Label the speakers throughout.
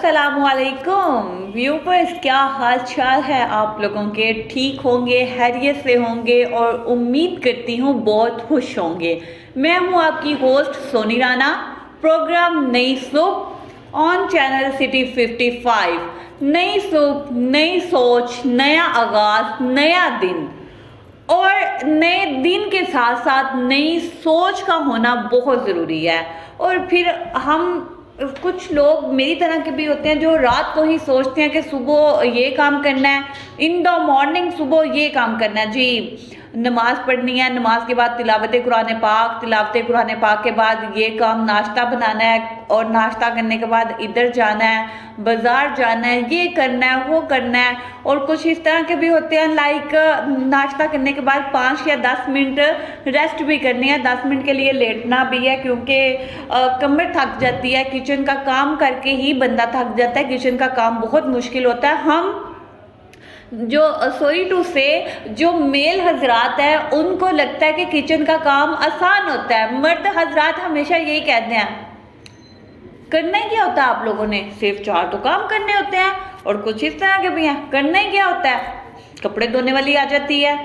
Speaker 1: अस्सलामुअलैकुम व्यूपर्स, क्या हाल चाल है आप लोगों के। ठीक होंगे, हैरियत से होंगे और उम्मीद करती हूँ बहुत खुश होंगे। मैं हूँ आपकी होस्ट सोनी राना। प्रोग्राम नई सुबह ऑन चैनल सिटी 55। नई सुबह, नई सोच, नया आगाज, नया दिन। और नए दिन के साथ साथ नई सोच का होना बहुत ज़रूरी है। और फिर हम कुछ लोग मेरी तरह के भी होते हैं जो रात को ही सोचते हैं कि सुबह ये काम करना है, इन द मॉर्निंग सुबह ये काम करना है जी, नमाज पढ़नी है, नमाज के बाद तिलावत कुरान पाक, तिलावत कुरान पाक के बाद ये काम नाश्ता बनाना है, और नाश्ता करने के बाद इधर जाना है, बाज़ार जाना है, ये करना है, वो करना है। और कुछ इस तरह के भी होते हैं लाइक नाश्ता करने के बाद 5 या 10 मिनट रेस्ट भी करनी है, 10 मिनट के लिए लेटना भी है, क्योंकि कमर थक जाती है। किचन का काम करके ही बंदा थक जाता है, किचन का काम बहुत मुश्किल होता है। हम जो सॉरी टू से जो मेल हजरात है उनको लगता है कि किचन का काम आसान होता है। मर्द हजरात हमेशा यही कहते हैं करना ही क्या होता है आप लोगों ने, सिर्फ 4 तो काम करने होते हैं। और कुछ इस तरह के भी हैं, करना ही क्या होता है, कपड़े धोने वाली आ जाती है,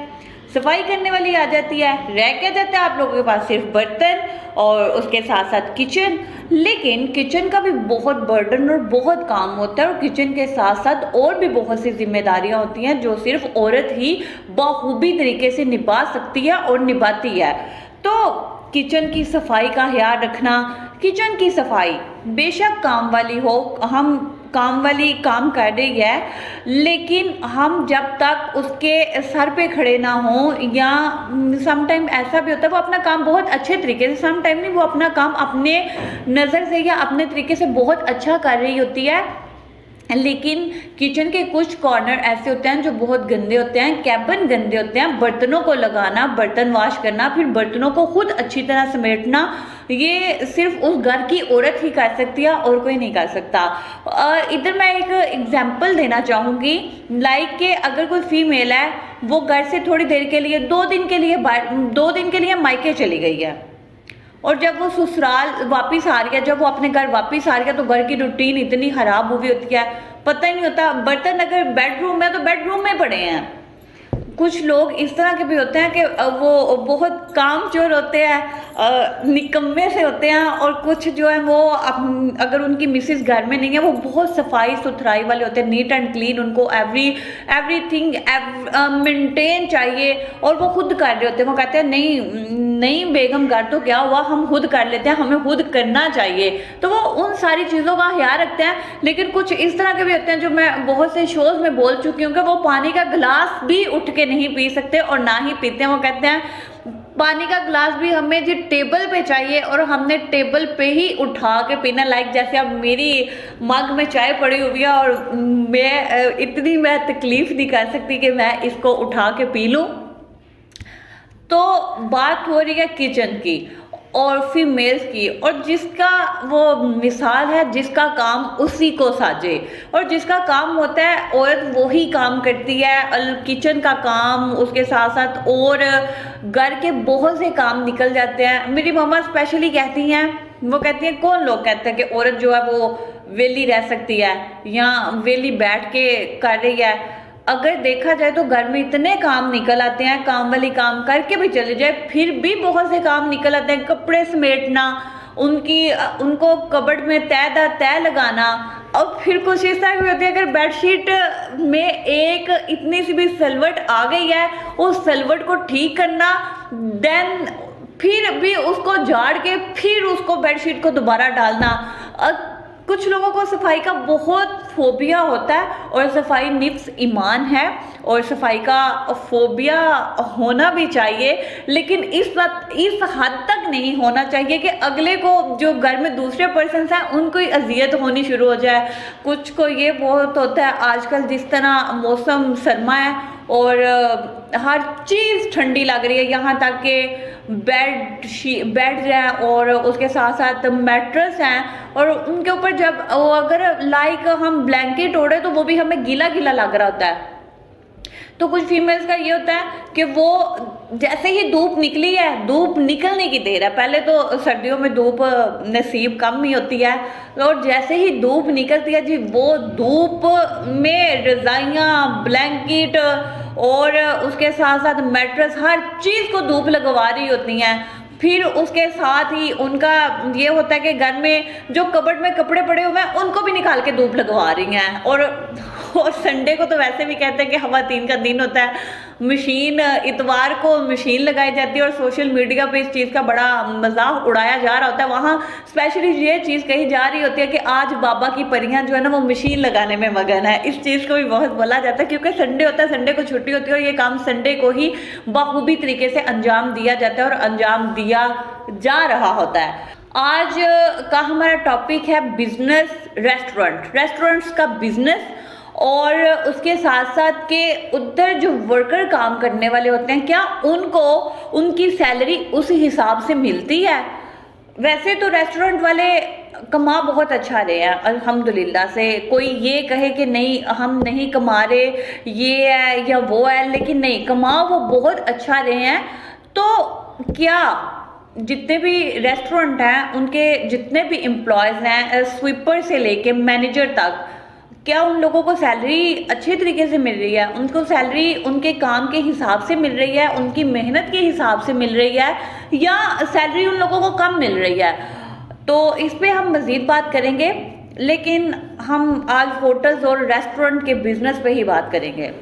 Speaker 1: सफाई करने वाली आ जाती है, रह क्या जाता है आप लोगों के पास सिर्फ बर्तन और उसके साथ साथ किचन। लेकिन किचन का भी बहुत बर्डन और बहुत काम होता है, और किचन के साथ साथ और भी बहुत सी जिम्मेदारियां होती हैं जो सिर्फ औरत ही बखूबी तरीके से निभा सकती है और निभाती है। तो किचन की सफाई का ख्याल रखना, किचन की सफाई बेशक काम वाली हो, हम काम वाली काम कर रही है, लेकिन हम जब तक उसके सर पे खड़े ना हों, या सम टाइम ऐसा भी होता है वो अपना काम बहुत अच्छे तरीके से, सम टाइम नहीं, वो अपना काम अपने नज़र से या अपने तरीके से बहुत अच्छा कर रही होती है, लेकिन किचन के कुछ कॉर्नर ऐसे होते हैं जो बहुत गंदे होते हैं, कैबिन गंदे होते हैं। बर्तनों को लगाना, बर्तन वॉश करना, फिर बर्तनों को खुद अच्छी तरह समेटना, ये सिर्फ उस घर की औरत ही कर सकती है और कोई नहीं कर सकता। इधर मैं एक एग्जांपल देना चाहूँगी, लाइक कि अगर कोई फीमेल है, वो घर से थोड़ी देर के लिए 2 दिन के लिए मायके चली गई है, और जब वो ससुराल वापस आ रही है, जब वो अपने घर वापस आ रही है, तो घर की रूटीन इतनी खराब हुई होती है, पता ही नहीं होता। बर्तन अगर बेडरूम है तो बेडरूम में पड़े हैं। कुछ लोग इस तरह के भी होते हैं कि वो बहुत कामचोर होते हैं, निकम्मे से होते हैं, और कुछ जो है वो अगर उनकी मिसेस घर में नहीं है, वो बहुत सफाई सुथराई वाले होते हैं, नीट एंड क्लीन, उनको एवरीथिंग मेंटेन चाहिए, और वो खुद कर रहे होते हैं। वो कहते हैं नहीं बेगम, घर तो क्या हुआ, हम खुद कर लेते हैं, हमें खुद करना चाहिए। तो वो उन सारी चीज़ों का ख्याल रखते हैं। लेकिन कुछ इस तरह के भी होते हैं, जो मैं बहुत से शोज में बोल चुकी हूँ, कि वो पानी का गिलास भी उठ के नहीं पी सकते और ना ही पीते हैं। वो कहते हैं पानी का गिलास भी हमें जी टेबल पे चाहिए, और हमने टेबल पे ही उठा के पीना। लाइक जैसे अब मेरी मग में चाय पड़ी हुई है, और मैं तकलीफ नहीं कर सकती कि मैं इसको उठा के पी लूँ। तो बात हो रही है किचन की और फीमेल्स की, और जिसका वो मिसाल है, जिसका काम उसी को साजे, और जिसका काम होता है औरत वही काम करती है। किचन का काम, उसके साथ साथ और घर के बहुत से काम निकल जाते हैं। मेरी मम्मा स्पेशली कहती हैं, वो कहती हैं, कौन लोग कहते हैं कि औरत जो है वो वेली रह सकती है या वेली बैठ के कर रही है। अगर देखा जाए तो घर में इतने काम निकल आते हैं, काम वाली काम करके भी चले जाए फिर भी बहुत से काम निकल आते हैं। कपड़े समेटना, उनको कबर्ड में तय लगाना, और फिर कुछ इस तरह की होती है, अगर बेडशीट में एक इतनी सी भी सलवट आ गई है, उस सलवट को ठीक करना, देन फिर भी उसको झाड़ के फिर उसको बेडशीट को दोबारा डालना। कुछ लोगों को सफाई का बहुत फोबिया होता है, और सफाई निफ्स ईमान है, और सफाई का फोबिया होना भी चाहिए, लेकिन इस हद तक नहीं होना चाहिए कि अगले को, जो घर में दूसरे पर्सन हैं, उनको ही अजियत होनी शुरू हो जाए। कुछ को ये बहुत होता है, आजकल जिस तरह मौसम सरमा है और हर चीज़ ठंडी लग रही है, यहाँ तक कि बेड हैं और उसके साथ साथ मैट्रेस हैं, और उनके ऊपर जब अगर लाइक हम ब्लैंकेट ओढ़े तो वो भी हमें गीला गीला लग रहा होता है। तो कुछ फीमेल्स का ये होता है कि वो जैसे ही धूप निकली है, धूप निकलने की देर है, पहले तो सर्दियों में धूप नसीब कम ही होती है, और जैसे ही धूप निकलती है जी, वो धूप में रजाइयाँ, ब्लैंकेट और उसके साथ साथ मैट्रेस, हर चीज़ को धूप लगवा रही होती हैं। फिर उसके साथ ही उनका ये होता है कि घर में जो कबर्ड में कपड़े पड़े हुए हैं उनको भी निकाल के धूप लगवा रही हैं। और संडे को तो वैसे भी कहते हैं कि खवातीन का दिन होता है, मशीन, इतवार को मशीन लगाई जाती है और सोशल मीडिया पे इस चीज़ का बड़ा मजाक उड़ाया जा रहा होता है। वहाँ स्पेशली ये चीज़ कही जा रही होती है कि आज बाबा की परियां जो है ना वो मशीन लगाने में मगन है। इस चीज़ को भी बहुत बोला जाता है क्योंकि संडे होता है, संडे को छुट्टी होती है और ये काम संडे को ही बखूबी तरीके से अंजाम दिया जाता है और अंजाम दिया जा रहा होता है। आज का हमारा टॉपिक है बिजनेस, रेस्टोरेंट्स का बिजनेस, और उसके साथ साथ के उधर जो वर्कर काम करने वाले होते हैं क्या उनको उनकी सैलरी उस हिसाब से मिलती है। वैसे तो रेस्टोरेंट वाले कमा बहुत अच्छा रहे हैं अल्हम्दुलिल्लाह से, कोई ये कहे कि नहीं हम नहीं कमा रहे, ये है या वो है, लेकिन नहीं, कमा वो बहुत अच्छा रहे हैं। तो क्या जितने भी रेस्टोरेंट हैं उनके जितने भी एम्प्लॉयज़ हैं, स्वीपर से लेके मैनेजर तक, क्या उन लोगों को सैलरी अच्छे तरीके से मिल रही है, उनको सैलरी उनके काम के हिसाब से मिल रही है, उनकी मेहनत के हिसाब से मिल रही है, या सैलरी उन लोगों को कम मिल रही है। तो इस पे हम मज़ीद बात करेंगे, लेकिन हम आज होटल्स और रेस्टोरेंट के बिजनेस पे ही बात करेंगे।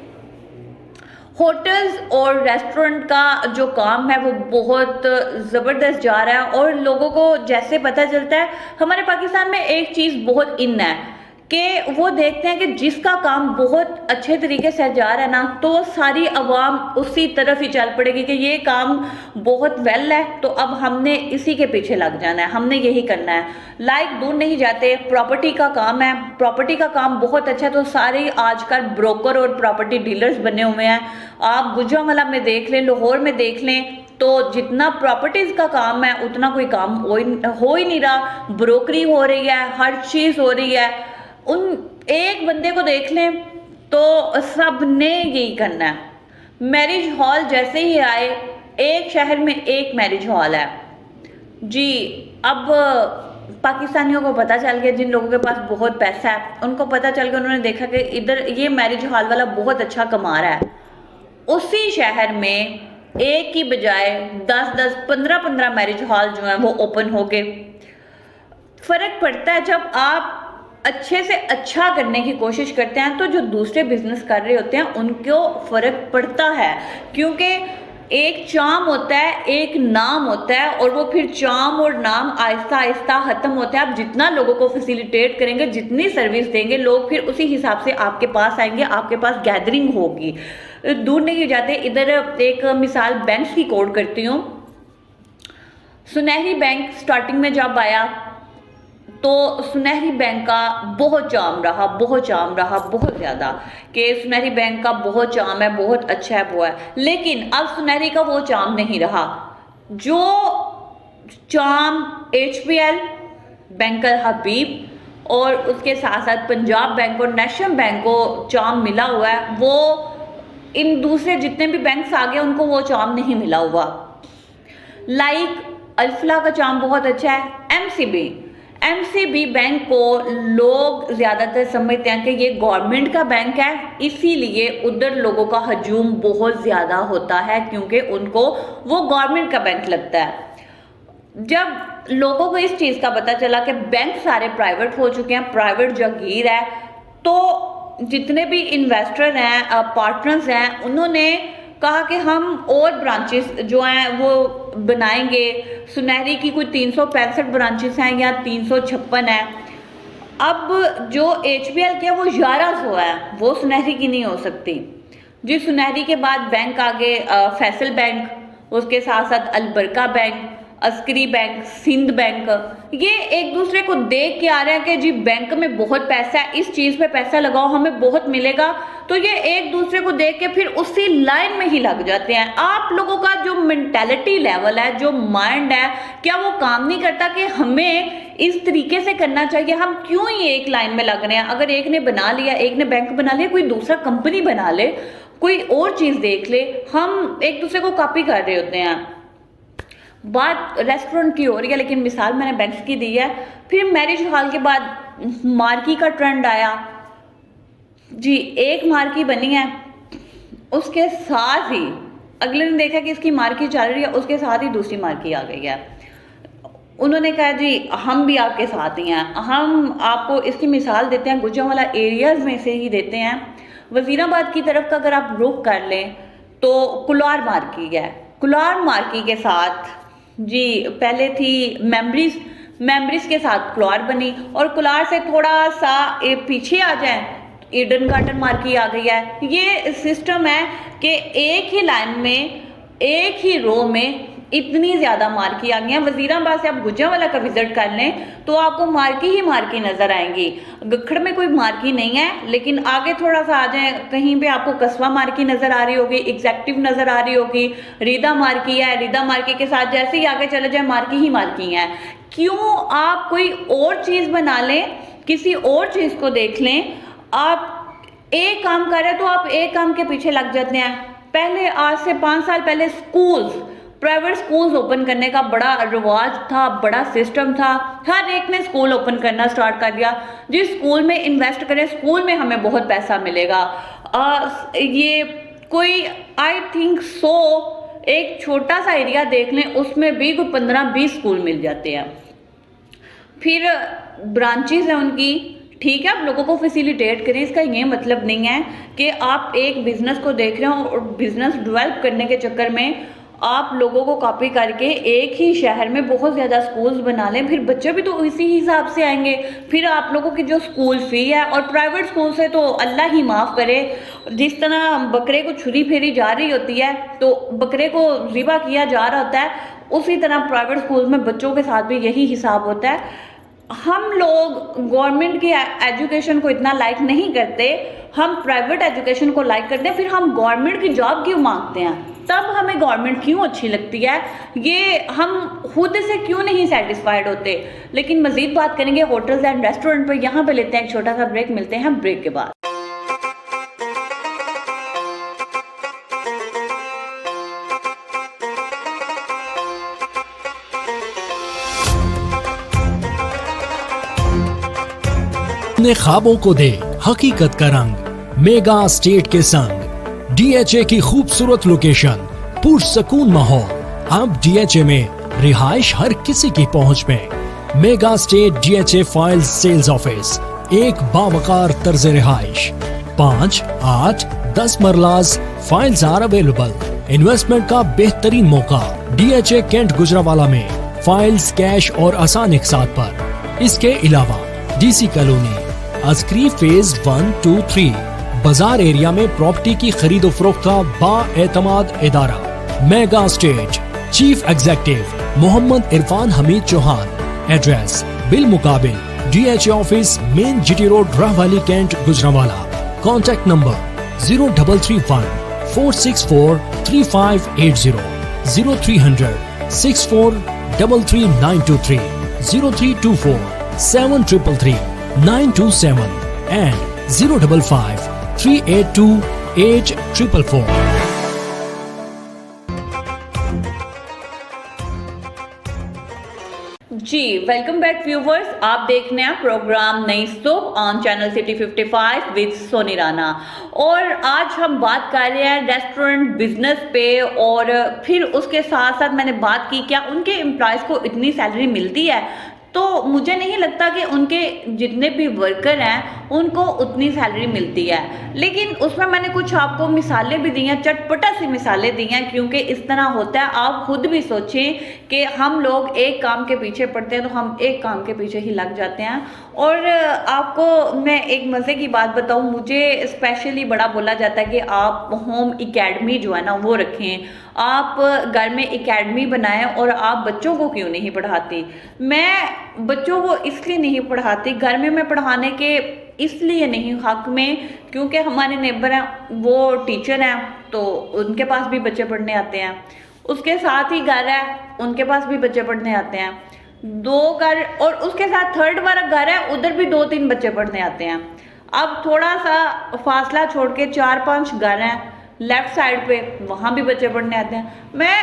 Speaker 1: होटल्स और रेस्टोरेंट का जो काम है वो बहुत ज़बरदस्त जा रहा है, और लोगों को जैसे पता चलता है, हमारे पाकिस्तान में एक चीज़ बहुत इन है कि वो देखते हैं कि जिसका काम बहुत अच्छे तरीके से जा रहा है ना, तो सारी आवाम उसी तरफ ही चल पड़ेगी कि ये काम बहुत वेल है, तो अब हमने इसी के पीछे लग जाना है, हमने यही करना है। लाइक दूर नहीं जाते, प्रॉपर्टी का काम है, प्रॉपर्टी का काम बहुत अच्छा है, तो सारे आजकल ब्रोकर और प्रॉपर्टी डीलर्स बने हुए हैं। आप गुजरांवाला में देख लें, लाहौर में देख लें, तो जितना प्रॉपर्टीज़ का काम है उतना कोई काम हो ही नहीं रहा, ब्रोकरी हो रही है, हर चीज़ हो रही है। उन एक बंदे को देख लें तो सब ने यही करना है। मैरिज हॉल जैसे ही आए, एक शहर में एक मैरिज हॉल है जी। अब पाकिस्तानियों को पता चल गया, जिन लोगों के पास बहुत पैसा है उनको पता चल गया, उन्होंने देखा कि इधर ये मैरिज हॉल वाला बहुत अच्छा कमा रहा है। उसी शहर में एक की बजाय 10-10, 15-15 मैरिज हॉल जो हैं वो ओपन हो गए। फर्क पड़ता है जब आप अच्छे से अच्छा करने की कोशिश करते हैं, तो जो दूसरे बिजनेस कर रहे होते हैं उनको फर्क पड़ता है, क्योंकि एक चाम होता है, एक नाम होता है, और वो फिर चाम और नाम आहिस्ता आहिस्ता ख़त्म होता है। आप जितना लोगों को फैसिलिटेट करेंगे, जितनी सर्विस देंगे, लोग फिर उसी हिसाब से आपके पास आएंगे, आपके पास गैदरिंग होगी। दूर नहीं जाते, इधर एक मिसाल बैंक की कोट करती हूँ। सुनहरी बैंक स्टार्टिंग में जब आया तो सुनहरी बैंक का बहुत चाम रहा, बहुत ज़्यादा, कि सुनहरी बैंक का बहुत चाम है, बहुत अच्छा है, वो है। लेकिन अब सुनहरी का वो चाम नहीं रहा जो चाम HPL, बैंकर हबीब और उसके साथ साथ पंजाब बैंक और नेशनल बैंक को चाम मिला हुआ है, वो इन दूसरे जितने भी बैंक्स आ गए उनको वो चाम नहीं मिला हुआ। लाइक अल्फला का चाम बहुत अच्छा है। MCB बैंक को लोग ज़्यादातर समझते हैं कि ये गवर्नमेंट का बैंक है, इसीलिए उधर लोगों का हजूम बहुत ज़्यादा होता है, क्योंकि उनको वो गवर्नमेंट का बैंक लगता है। जब लोगों को इस चीज़ का पता चला कि बैंक सारे प्राइवेट हो चुके हैं, प्राइवेट जागीर है, तो जितने भी इन्वेस्टर हैं, पार्टनर्स हैं, उन्होंने कहा कि हम और ब्रांचेस जो हैं वो बनाएंगे। सुनहरी की कोई 365 ब्रांचेस हैं या 356 है। अब जो HBL की है वो 1100 है, वो सुनहरी की नहीं हो सकती जी। सुनहरी के बाद बैंक आगे फैसल बैंक, उसके साथ साथ Albaraka bank, Askari bank, Sindh bank, ये एक दूसरे को देख के आ रहे हैं कि जी बैंक में बहुत पैसा है, इस चीज़ पे पैसा लगाओ हमें बहुत मिलेगा, तो ये एक दूसरे को देख के फिर उसी लाइन में ही लग जाते हैं। आप लोगों का जो मेंटालिटी लेवल है, जो माइंड है, क्या वो काम नहीं करता कि हमें इस तरीके से करना चाहिए? हम क्यों ही एक लाइन में लग रहे हैं? अगर एक ने बना लिया, एक ने बैंक बना लिया, कोई दूसरा कंपनी बना ले, कोई और चीज़ देख ले, हम एक दूसरे को कॉपी कर रहे होते हैं। बात रेस्टोरेंट की हो रही है, लेकिन मिसाल मैंने बैंक्स की दी है। फिर मैरिज हॉल के बाद मार्की का ट्रेंड आया जी, एक मार्की बनी है, उसके साथ ही अगले ने देखा कि इसकी मार्की चल रही है, उसके साथ ही दूसरी मार्की आ गई है। उन्होंने कहा जी हम भी आपके साथ ही हैं। हम आपको इसकी मिसाल देते हैं, गुजरांवाला एरियाज़ में से ही देते हैं। वज़ीराबाद की तरफ का अगर आप रुख कर लें तो कुलार मार्की है। कुलार मार्की के साथ जी पहले थी मेमरीज के साथ कुलार बनी, और कुलार से थोड़ा सा पीछे आ जाए ईडन गार्डन मार्की आ गई है। ये सिस्टम है कि एक ही लाइन में, एक ही रो में इतनी ज़्यादा मार्की आ गई हैं। वज़ीराबाद से आप गुजरांवाला का विजिट कर लें तो आपको मार्की ही मार्की नज़र आएंगी। गखड़ में कोई मार्की नहीं है, लेकिन आगे थोड़ा सा आ जाए कहीं पे आपको कस्बा मार्की नज़र आ रही होगी, एग्जैक्टिव नज़र आ रही होगी, रीदा मार्की है, रीदा मार्की के साथ जैसे ही आगे चले जाए मार्की ही मार्की है। क्यों आप कोई और चीज़ बना लें, किसी और चीज़ को देख लें। आप एक काम कर रहे हैं तो आप एक काम के पीछे लग जाते हैं। पहले आज से 5 साल पहले प्राइवेट स्कूल्स ओपन करने का बड़ा रिवाज था, बड़ा सिस्टम था। हर एक ने स्कूल ओपन करना स्टार्ट कर दिया। जिस स्कूल में इन्वेस्ट करें, स्कूल में हमें बहुत पैसा मिलेगा। ये कोई आई थिंक एक छोटा सा एरिया देख लें, उसमें भी कोई 15-20 स्कूल मिल जाते हैं। फिर ब्रांचेस हैं उनकी, ठीक है, आप लोगों को फैसिलिटेट करें। इसका ये मतलब नहीं है कि आप एक बिजनेस को देख रहे हो और बिजनेस डेवलप करने के चक्कर में आप लोगों को कॉपी करके एक ही शहर में बहुत ज़्यादा स्कूल्स बना लें। फिर बच्चे भी तो इसी हिसाब से आएंगे। फिर आप लोगों की जो स्कूल फ़ी है, और प्राइवेट स्कूल से तो अल्लाह ही माफ़ करे, जिस तरह बकरे को छुरी फेरी जा रही होती है तो बकरे को ज़िबा किया जा रहा होता है, उसी तरह प्राइवेट स्कूल में बच्चों के साथ भी यही हिसाब होता है। हम लोग गवर्नमेंट की एजुकेशन को इतना लाइक नहीं करते, हम प्राइवेट एजुकेशन को लाइक करते हैं। फिर हम गवर्नमेंट की जॉब क्यों मांगते हैं, तब हमें गवर्नमेंट क्यों अच्छी लगती है, ये हम खुद से क्यों नहीं सेटिस्फाइड होते। लेकिन मजीद बात करेंगे होटल्स एंड रेस्टोरेंट पर। यहाँ पे लेते हैं एक छोटा सा ब्रेक, मिलते हैं ब्रेक के बाद।
Speaker 2: अपने ख्वाबों को दे हकीकत का रंग, मेगा स्टेट के संग। डीएचए की खूबसूरत लोकेशन, पुरसकून माहौल। अब डीएचए में रिहाइश हर किसी की पहुंच में। Mega state DHA files sales office, एक बावकार तर्ज रिहाइश। 5, 8, 10 marlas files are available. Investment का बेहतरीन मौका डीएचए कैंट गुजरांवाला में। फाइल्स कैश और आसान इकसात पर। इसके अलावा डीसी कॉलोनी, अस्क्री फेज 1, 2, 3 बाजार एरिया में प्रॉपर्टी की खरीदो फरोख्त का बाएतमाद इदारा। Mega estate, chief executive Mohammad Irfan Hameed Chauhan. Address बिल मुकाबिल DHA office, main GT road, Rahwali cantt Gujranwala. Contact number 0331 464 3580, 0300 6433 0324 7333 927 and 055 382 8444।
Speaker 1: जी वेलकम बैक व्यूवर्स, आप देख रहे हैं प्रोग्राम नई सुबह on channel city 55 with Soni Rana. और आज हम बात कर रहे हैं रेस्टोरेंट बिजनेस पे, और फिर उसके साथ साथ मैंने बात की क्या उनके एम्प्लॉयज़ को इतनी सैलरी मिलती है। तो मुझे नहीं लगता कि उनके जितने भी वर्कर हैं उनको उतनी सैलरी मिलती है। लेकिन उसमें मैंने कुछ आपको मिसालें भी दी हैं, चटपटा सी मिसालें दी हैं, क्योंकि इस तरह होता है। आप खुद भी सोचें कि हम लोग एक काम के पीछे पड़ते हैं तो हम एक काम के पीछे ही लग जाते हैं। और आपको मैं एक मज़े की बात बताऊं, मुझे स्पेशली बड़ा बोला जाता है कि आप होम एकेडमी जो है ना वो रखें, आप घर में एकेडमी बनाएं, और आप बच्चों को क्यों नहीं पढ़ाती। मैं बच्चों को इसलिए नहीं पढ़ाती, घर में मैं पढ़ाने के इसलिए नहीं हक में, क्योंकि हमारे नेबर हैं वो टीचर हैं तो उनके पास भी बच्चे पढ़ने आते हैं। उसके साथ ही घर है, उनके पास भी बच्चे पढ़ने आते हैं। 2 घर, और उसके साथ थर्ड वाला घर है, उधर भी 2-3 बच्चे पढ़ने आते हैं। अब थोड़ा सा फासला छोड़ के 4-5 घर हैं, लेफ्ट साइड पे, वहाँ भी बच्चे पढ़ने आते हैं। मैं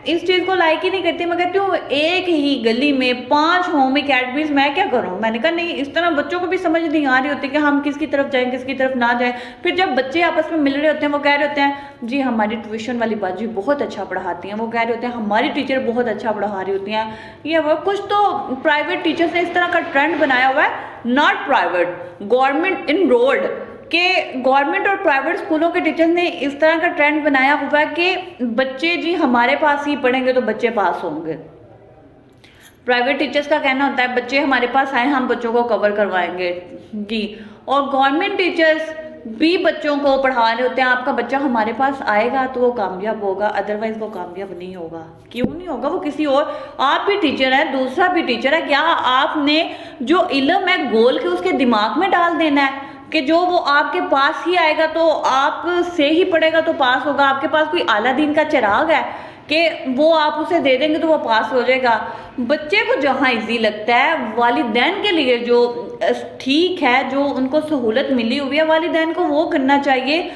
Speaker 1: इस चीज़ को लाइक ही नहीं करती। मैं कहती हूँ एक ही गली में 5 होम एकेडमीज, मैं क्या करूँ। मैंने कहा नहीं, इस तरह बच्चों को भी समझ नहीं आ रही होती कि हम किसकी तरफ जाएं, किसकी तरफ ना जाएं। फिर जब बच्चे आपस में मिल रहे होते हैं, वो कह रहे होते हैं जी हमारी ट्यूशन वाली बाजी बहुत अच्छा पढ़ाती हैं, वो कह रहे होते हैं हमारी टीचर बहुत अच्छा पढ़ा रही होती हैं, ये वो कुछ। तो प्राइवेट टीचर्स ने इस तरह का ट्रेंड बनाया हुआ है, नॉट प्राइवेट, गवर्नमेंट इनरोल्ड, कि गवर्नमेंट और प्राइवेट स्कूलों के टीचर्स ने इस तरह का ट्रेंड बनाया हुआ है कि बच्चे जी हमारे पास ही पढ़ेंगे तो बच्चे पास होंगे। प्राइवेट टीचर्स का कहना होता है बच्चे हमारे पास आए, हम बच्चों को कवर करवाएंगे जी। और गवर्नमेंट टीचर्स भी बच्चों को पढ़ा रहे होते हैं, आपका बच्चा हमारे पास आएगा तो वो कामयाब होगा, अदरवाइज वो कामयाब नहीं होगा। क्यों नहीं होगा, वो किसी और, आप भी टीचर है, दूसरा भी टीचर है, क्या आपने जो इल्म है गोल के उसके दिमाग में डाल देना है कि जो वो आपके पास ही आएगा तो आप से ही पढ़ेगा तो पास होगा। आपके पास कोई आला दीन का चिराग है कि वो आप उसे दे देंगे तो वो पास हो जाएगा। बच्चे को जहाँ इजी लगता है, वालिदैन के लिए जो ठीक है, जो उनको सहूलत मिली हुई है, वालिदैन को वो करना चाहिए।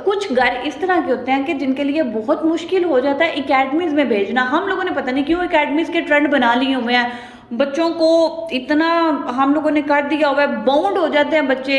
Speaker 1: कुछ घर इस तरह के होते हैं कि जिनके लिए बहुत मुश्किल हो जाता है एकेडमीज में भेजना। हम लोगों ने पता नहीं क्यों एकेडमीज के ट्रेंड बना लिए हुए हैं, बच्चों को इतना हम लोगों ने कर दिया हुआ है, बाउंड हो जाते हैं बच्चे।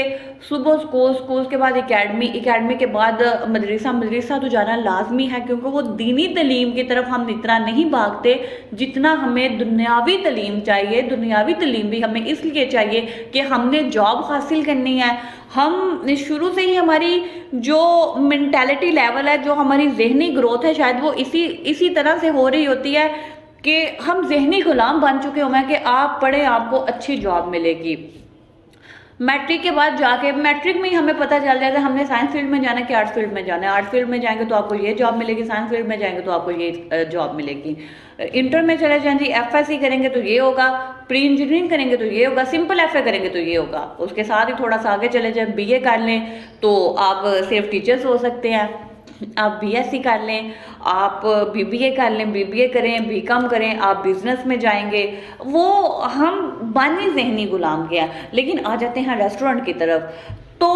Speaker 1: सुबह स्कूल, स्कूल के बाद एकेडमी, एकेडमी के बाद मदरसा, मदरसा तो जाना लाजमी है क्योंकि वो दीनी तालीम की तरफ हम इतना नहीं भागते जितना हमें दुनियावी तालीम चाहिए। दुनियावी तालीम भी हमें इसलिए चाहिए कि हमने जॉब हासिल करनी है। हम शुरू से ही हमारी जो मेंटालिटी लेवल है, जो हमारी जहनी ग्रोथ है, शायद वो इसी तरह से हो रही होती है कि हम जहनी गुलाम बन चुके हुए हैं कि आप पढ़े, आपको अच्छी जॉब मिलेगी। मैट्रिक के बाद जाके, मैट्रिक में ही हमें पता चल जाता है हमने साइंस फील्ड में जाना है कि आर्ट्स फील्ड में जाना है। आर्ट्स फील्ड में जाएंगे तो आपको ये जॉब मिलेगी, साइंस फील्ड में जाएंगे तो आपको ये जॉब मिलेगी। इंटर में चले जाएं जी, एफएससी करेंगे तो ये होगा, प्री इंजीनियरिंग करेंगे तो ये होगा, सिंपल एफए करेंगे तो ये होगा। उसके साथ ही थोड़ा सा आगे चले जाएं, बीए कर लें तो आप सिर्फ टीचर्स हो सकते हैं, आप बीएससी कर लें, आप बीबीए कर लें, बीबीए करें, बीकॉम करें, आप बिजनेस में जाएंगे। वो हम बानी जहनी गुलाम गया। लेकिन आ जाते हैं रेस्टोरेंट की तरफ, तो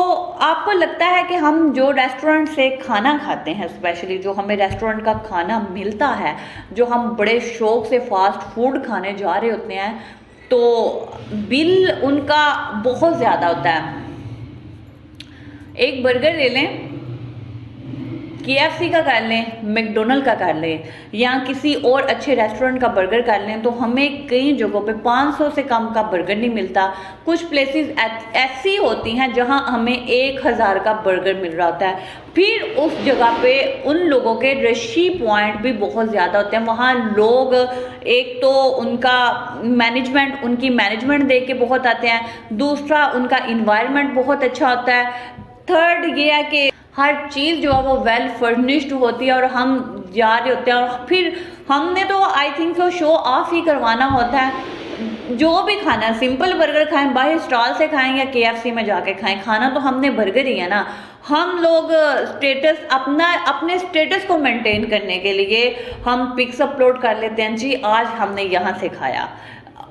Speaker 1: आपको लगता है कि हम जो रेस्टोरेंट से खाना खाते हैं, स्पेशली जो हमें रेस्टोरेंट का खाना मिलता है, जो हम बड़े शौक से फास्ट फूड खाने जा रहे होते हैं, तो बिल उनका बहुत ज़्यादा होता है। एक बर्गर ले लें, KFC का कर लें, मैकडोनल्ड का कर लें, या किसी और अच्छे रेस्टोरेंट का बर्गर कर लें, तो हमें कई जगहों पे 500 से कम का बर्गर नहीं मिलता। कुछ प्लेसेस ऐसी होती हैं जहां हमें 1000 का बर्गर मिल रहा होता है। फिर उस जगह पे उन लोगों के रशी पॉइंट भी बहुत ज़्यादा होते हैं। वहाँ लोग, एक तो उनका मैनेजमेंट, उनकी मैनेजमेंट देख के बहुत आते हैं, दूसरा उनका इन्वायरमेंट बहुत अच्छा होता है, थर्ड ये है कि हर चीज़ जो है वो वेल फर्निश्ड होती है और हम जा रहे होते हैं। और फिर हमने तो I think so show off ही करवाना होता है। जो भी खाना, सिंपल बर्गर खाएं, बाहर स्टॉल से खाएं या KFC में जाके खाएं, खाना तो हमने बर्गर ही है ना। हम लोग स्टेटस, अपने स्टेटस को मेंटेन करने के लिए हम पिक्स अपलोड कर लेते हैं जी, आज हमने यहाँ से खाया।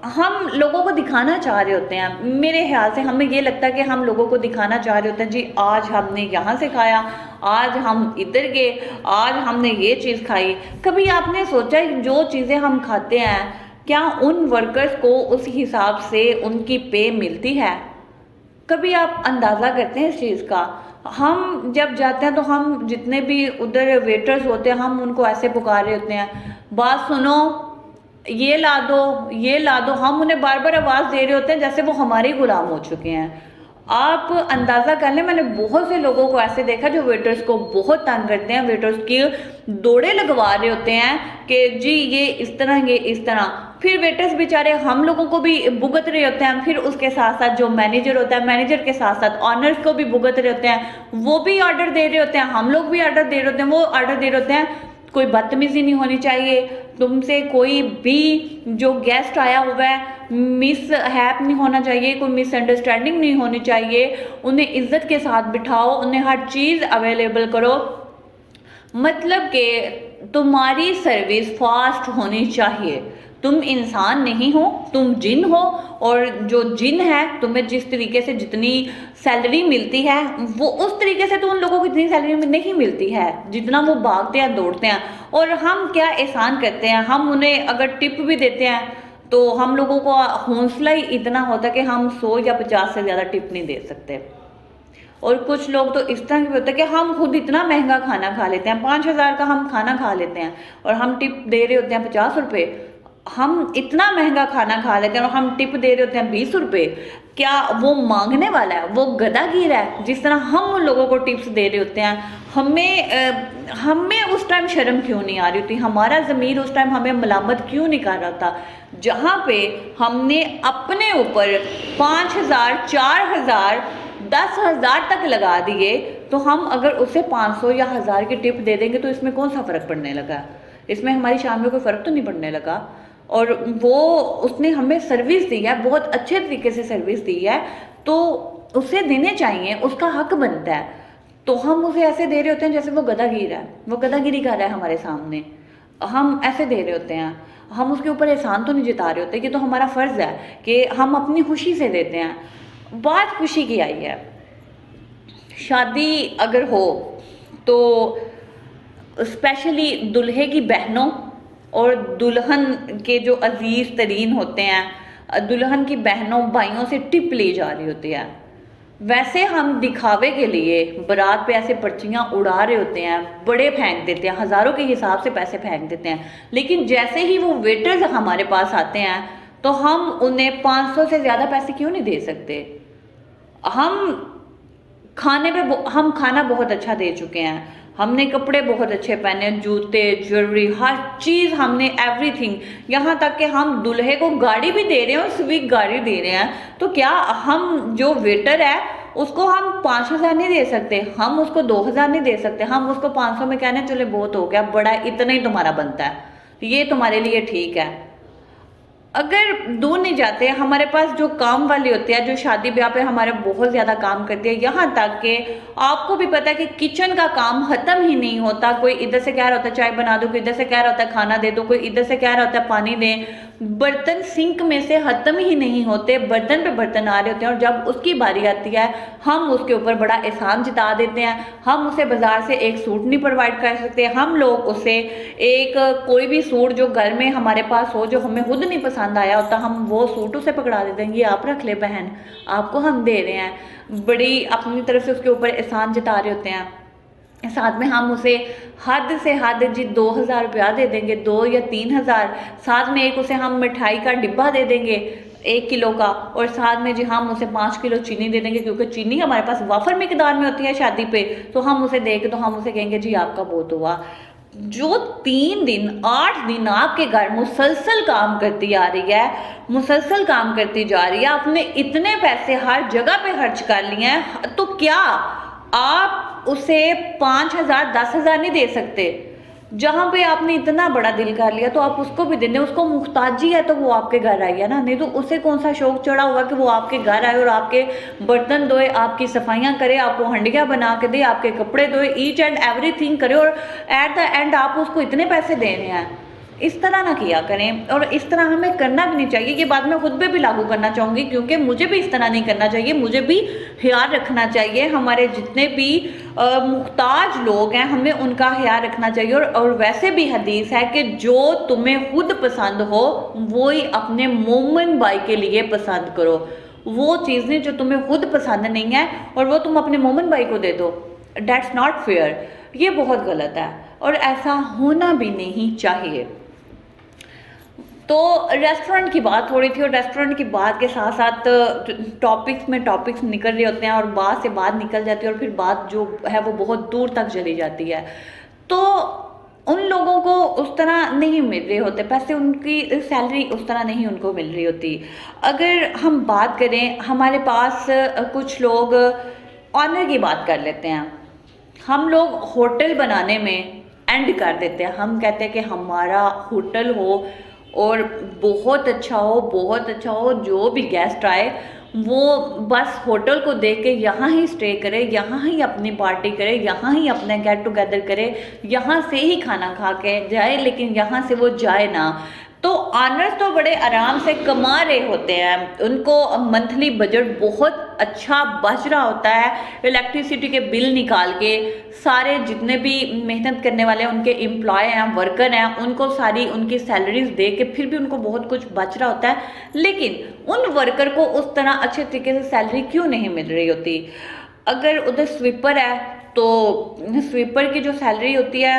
Speaker 1: हम लोगों को दिखाना चाह रहे होते हैं, मेरे ख्याल से हमें ये लगता है कि हम लोगों को दिखाना चाह रहे होते हैं जी, आज हमने यहाँ से खाया, आज हम इधर गए, आज हमने ये चीज़ खाई। कभी आपने सोचा जो चीज़ें हम खाते हैं, क्या उन वर्कर्स को उस हिसाब से उनकी पे मिलती है? कभी आप अंदाज़ा करते हैं इस चीज़ का? हम जब जाते हैं तो हम जितने भी उधर वेटर्स होते हैं, हम उनको ऐसे पुकार रहे होते हैं, बात सुनो, ये ला दो, ये ला दो। हम उन्हें बार बार आवाज़ दे रहे होते हैं जैसे वो हमारे गुलाम हो चुके हैं। आप अंदाज़ा कर लें, मैंने बहुत से लोगों को ऐसे देखा जो वेटर्स को बहुत तंग करते हैं, वेटर्स की दौड़े लगवा रहे होते हैं कि जी ये इस तरह, ये इस तरह। फिर वेटर्स बेचारे हम लोगों को भी भुगत रहे होते हैं, फिर उसके साथ साथ जो मैनेजर होता है, मैनेजर के साथ साथ ऑनर्स को भी भुगत रहे होते हैं, वो भी ऑर्डर दे रहे होते हैं, हम लोग भी ऑर्डर दे रहे होते हैं, वो ऑर्डर दे रहे होते हैं। कोई बदतमीजी नहीं होनी चाहिए तुमसे, कोई भी जो गेस्ट आया हुआ है मिस हैप नहीं होना चाहिए, कोई मिसअंडरस्टैंडिंग नहीं होनी चाहिए, उन्हें इज्जत के साथ बिठाओ, उन्हें हर चीज़ अवेलेबल करो। मतलब कि तुम्हारी सर्विस फास्ट होनी चाहिए, तुम इंसान नहीं हो, तुम जिन हो, और जो जिन है तुम्हें जिस तरीके से जितनी सैलरी मिलती है वो उस तरीके से तो उन लोगों को इतनी सैलरी में नहीं मिलती है जितना वो भागते हैं दौड़ते हैं। और हम क्या एहसान करते हैं, हम उन्हें अगर टिप भी देते हैं तो हम लोगों को हौसला ही इतना होता है कि हम 100 या 50 से ज़्यादा टिप नहीं दे सकते। और कुछ लोग तो इस तरह के होते हैं कि हम खुद इतना महंगा खाना खा लेते हैं, 5,000 का हम खाना खा लेते हैं और हम टिप दे रहे होते हैं 50 रुपये। हम इतना महंगा खाना खा लेते हैं और हम टिप दे रहे होते हैं 20 रुपये। क्या वो मांगने वाला है, वो गधागिर है? जिस तरह हम उन लोगों को टिप्स दे रहे होते हैं, हमें उस टाइम शर्म क्यों नहीं आ रही होती, हमारा ज़मीर उस टाइम हमें मलामत क्यों नहीं कर रहा था? जहाँ पे हमने अपने ऊपर 5,000, 4,000, 10,000 तक लगा दिए, तो हम अगर उसे 500 या 1,000 की टिप दे देंगे तो इसमें कौन सा फ़र्क पड़ने लगा? इसमें हमारी शाम में कोई फ़र्क तो नहीं पड़ने लगा। और वो उसने हमें सर्विस दी है, बहुत अच्छे तरीके से सर्विस दी है, तो उसे देने चाहिए, उसका हक बनता है। तो हम उसे ऐसे दे रहे होते हैं जैसे वो गधागिर है, वो गधागिरी कर रहा है हमारे सामने, हम ऐसे दे रहे होते हैं। हम उसके ऊपर एहसान तो नहीं जता रहे होते, कि तो हमारा फ़र्ज़ है कि हम अपनी खुशी से देते हैं। बात खुशी की आई है, शादी अगर हो तो स्पेशली दुल्हे की बहनों और दुल्हन के जो अजीज़ तरीन होते हैं, दुल्हन की बहनों भाइयों से टिप ली जा रही होती है। वैसे हम दिखावे के लिए बारात पे ऐसे पर्चियाँ उड़ा रहे होते हैं, बड़े फेंक देते हैं, हज़ारों के हिसाब से पैसे फेंक देते हैं, लेकिन जैसे ही वो वेटर्स हमारे पास आते हैं तो हम उन्हें 500 से ज़्यादा पैसे क्यों नहीं दे सकते? हम हम खाना बहुत अच्छा दे चुके हैं, हमने कपड़े बहुत अच्छे पहने, जूते, ज्वेलरी, हर चीज़ हमने, एवरीथिंग, यहाँ तक कि हम दुल्हे को गाड़ी भी दे रहे हैं और स्विफ्ट गाड़ी दे रहे हैं। तो क्या हम जो वेटर है उसको हम 5,000 नहीं दे सकते? हम उसको 2,000 नहीं दे सकते? हम उसको 500 में कहने चले बहुत हो गया, बड़ा इतना ही तुम्हारा बनता है, ये तुम्हारे लिए ठीक है। अगर दूर नहीं जाते, हमारे पास जो काम वाली होती है, जो शादी ब्याह पे हमारे बहुत ज़्यादा काम करती है, यहाँ तक कि आपको भी पता है कि किचन का काम ख़त्म ही नहीं होता। कोई इधर से कह रहा होता है चाय बना दो, कोई इधर से कह रहा होता है खाना दे दो, कोई इधर से कह रहा होता है पानी दें, बर्तन सिंक में से ख़त्म ही नहीं होते, बर्तन पे बर्तन आ रहे होते हैं। और जब उसकी बारी आती है हम उसके ऊपर बड़ा एहसान जता देते हैं। हम उसे बाज़ार से एक सूट नहीं प्रोवाइड कर सकते, हम लोग उसे एक कोई भी सूट जो घर में हमारे पास हो, जो हमें खुद नहीं पसंद आया होता, हम वो सूट उसे पकड़ा देते हैं, ये आप रख ले बहन, आपको हम दे रहे हैं। बड़ी अपनी तरफ से उसके ऊपर एहसान जता रहे होते हैं। साथ में हम उसे हद से हद जी 2,000 रुपया दे देंगे, 2 या 3,000। साथ में एक उसे हम मिठाई का डिब्बा दे देंगे 1 किलो का, और साथ में जी हम उसे 5 किलो चीनी दे देंगे, क्योंकि चीनी हमारे पास वाफर मिकदार में होती है शादी पे। तो हम उसे देंगे तो हम उसे कहेंगे जी आपका बहुत हुआ। जो 3 दिन 8 दिन आपके घर मुसलसल काम करती आ रही है, मुसलसल काम करती जा रही है, आपने इतने पैसे हर जगह पे खर्च कर लिए हैं, तो क्या आप उसे 5,000, 10,000 नहीं दे सकते? जहाँ पे आपने इतना बड़ा दिल कर लिया तो आप उसको भी दे दें। उसको मुख्ताजी है तो वो आपके घर आई है ना, नहीं तो उसे कौन सा शौक चढ़ा हुआ कि वो आपके घर आए और आपके बर्तन धोए, आपकी सफाइयाँ करे, आपको हंडिया बना के दे, आपके कपड़े धोए, ईच एंड एवरीथिंग करे, और एट द एंड आप उसको इतने पैसे दे रहे हैं। इस तरह ना किया करें, और इस तरह हमें करना भी नहीं चाहिए। ये बात मैं खुद पे भी लागू करना चाहूँगी, क्योंकि मुझे भी इस तरह नहीं करना चाहिए, मुझे भी ख्याल रखना चाहिए। हमारे जितने भी मुख्ताज लोग हैं हमें उनका ख्याल रखना चाहिए। और वैसे भी हदीस है कि जो तुम्हें खुद पसंद हो वो ही अपने मोमिन भाई के लिए पसंद करो। वो चीज़ें जो तुम्हें खुद पसंद नहीं है और वो तुम अपने मोमिन भाई को दे दो, डेट्स नॉट फेयर, ये बहुत गलत है और ऐसा होना भी नहीं चाहिए। तो रेस्टोरेंट की बात हो रही थी, और रेस्टोरेंट की बात के साथ साथ टॉपिक्स में टॉपिक्स निकल रहे होते हैं और बात से बात निकल जाती है, और फिर बात जो है वो बहुत दूर तक चली जाती है। तो उन लोगों को उस तरह नहीं मिल रहे होते पैसे, उनकी सैलरी उस तरह नहीं उनको मिल रही होती। अगर हम बात करें, हमारे पास कुछ लोग ऑनर की बात कर लेते हैं। हम लोग होटल बनाने में एंड कर देते हैं, हम कहते हैं कि हमारा होटल हो और बहुत अच्छा हो, बहुत अच्छा हो, जो भी गेस्ट आए वो बस होटल को देख के यहाँ ही स्टे करे, यहाँ ही अपनी पार्टी करे, यहाँ ही अपने गेट टुगेदर करे, यहाँ से ही खाना खा के जाए, लेकिन यहाँ से वो जाए ना। तो ऑनर्स तो बड़े आराम से कमा रहे होते हैं, उनको मंथली बजट बहुत अच्छा बच रहा होता है, इलेक्ट्रिसिटी के बिल निकाल के सारे जितने भी मेहनत करने वाले उनके एम्प्लॉय हैं, वर्कर हैं, उनको सारी उनकी सैलरीज दे के फिर भी उनको बहुत कुछ बच रहा होता है। लेकिन उन वर्कर को उस तरह अच्छे तरीके से सैलरी क्यों नहीं मिल रही होती? अगर उधर स्वीपर है तो स्वीपर की जो सैलरी होती है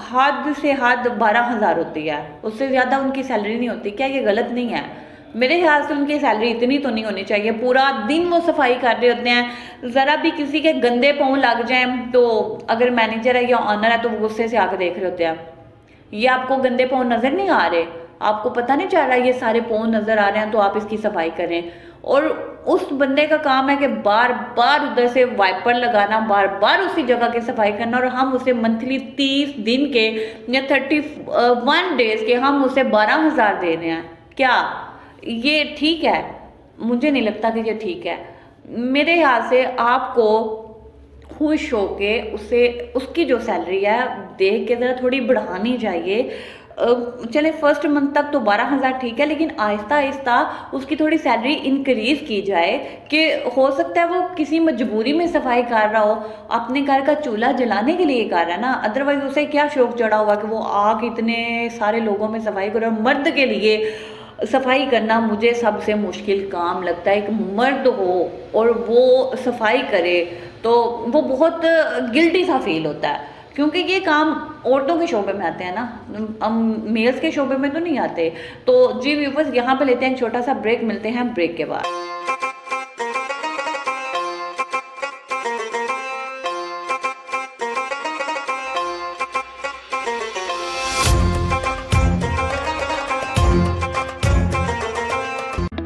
Speaker 1: हद से हद 12,000 होती है, उससे ज़्यादा उनकी सैलरी नहीं होती। क्या ये गलत नहीं है? मेरे ख्याल से उनकी सैलरी इतनी तो नहीं होनी चाहिए। पूरा दिन वो सफाई कर रहे होते हैं, ज़रा भी किसी के गंदे पाँव लग जाएं तो अगर मैनेजर है या ऑनर है तो वो गुस्से से आकर देख रहे होते हैं। ये आपको गंदे पाँव नज़र नहीं आ रहे? आपको पता नहीं चल रहा ये सारे पाँव नज़र आ रहे हैं तो आप इसकी सफाई करें। और उस बंदे का काम है कि बार बार उधर से वाइपर लगाना, बार बार उसी जगह की सफाई करना, और हम उसे मंथली 30 दिन के या 31 डेज के हम उसे 12,000 दे रहे हैं। क्या ये ठीक है? मुझे नहीं लगता कि ये ठीक है। मेरे ख्याल से आपको खुश होके उसे उसकी जो सैलरी है देख के ज़रा थोड़ी बढ़ानी चाहिए। चले फर्स्ट मंथ तक तो 12,000 ठीक है, लेकिन आहिस्ता आहिस्ता उसकी थोड़ी सैलरी इंक्रीज की जाए कि हो सकता है वो किसी मजबूरी में सफाई कर रहा हो, अपने घर का चूल्हा जलाने के लिए कर रहा है ना, अदरवाइज उसे क्या शौक चढ़ा हुआ कि वो आग इतने सारे लोगों में सफाई करे। और मर्द के लिए सफाई करना मुझे सबसे मुश्किल काम लगता है। एक मर्द हो और वो सफाई करे तो वो बहुत गिल्टी सा फील होता है, क्योंकि ये काम औरतों के शोबे में आते हैं ना, हम मेल्स के शोबे में तो नहीं आते। तो जी व्यूवर्स, यहाँ पे लेते हैं एक छोटा सा ब्रेक, मिलते हैं ब्रेक के बाद।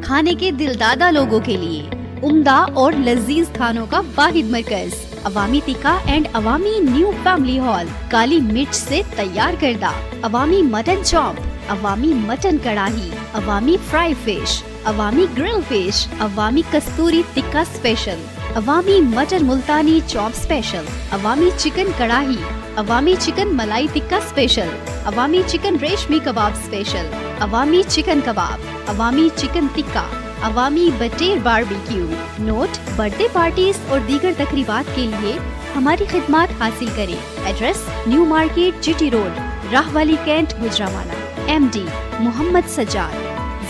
Speaker 3: खाने के दिलदादा लोगों के लिए उम्दा और लजीज खानों का वाहिद मरकज Awami tikka and Awami new family hall. काली मिर्च से तैयार करदा Awami mutton chop, Awami mutton karahi, Awami fry fish, Awami grill fish, Awami Kasturi tikka special, Awami mutton Multani chop special, Awami chicken karahi, Awami chicken malai tikka special, Awami chicken reshmi kebab special, Awami chicken kebab, Awami chicken tikka, Awami बटेर बारबेक्यू। नोट: बर्थडे पार्टीज और दीगर तकरीबात के लिए हमारी खिदमत हासिल करें। Address: new market, GT road, Rahwali cantt, Gujranwala. MD Mohammad Sajjad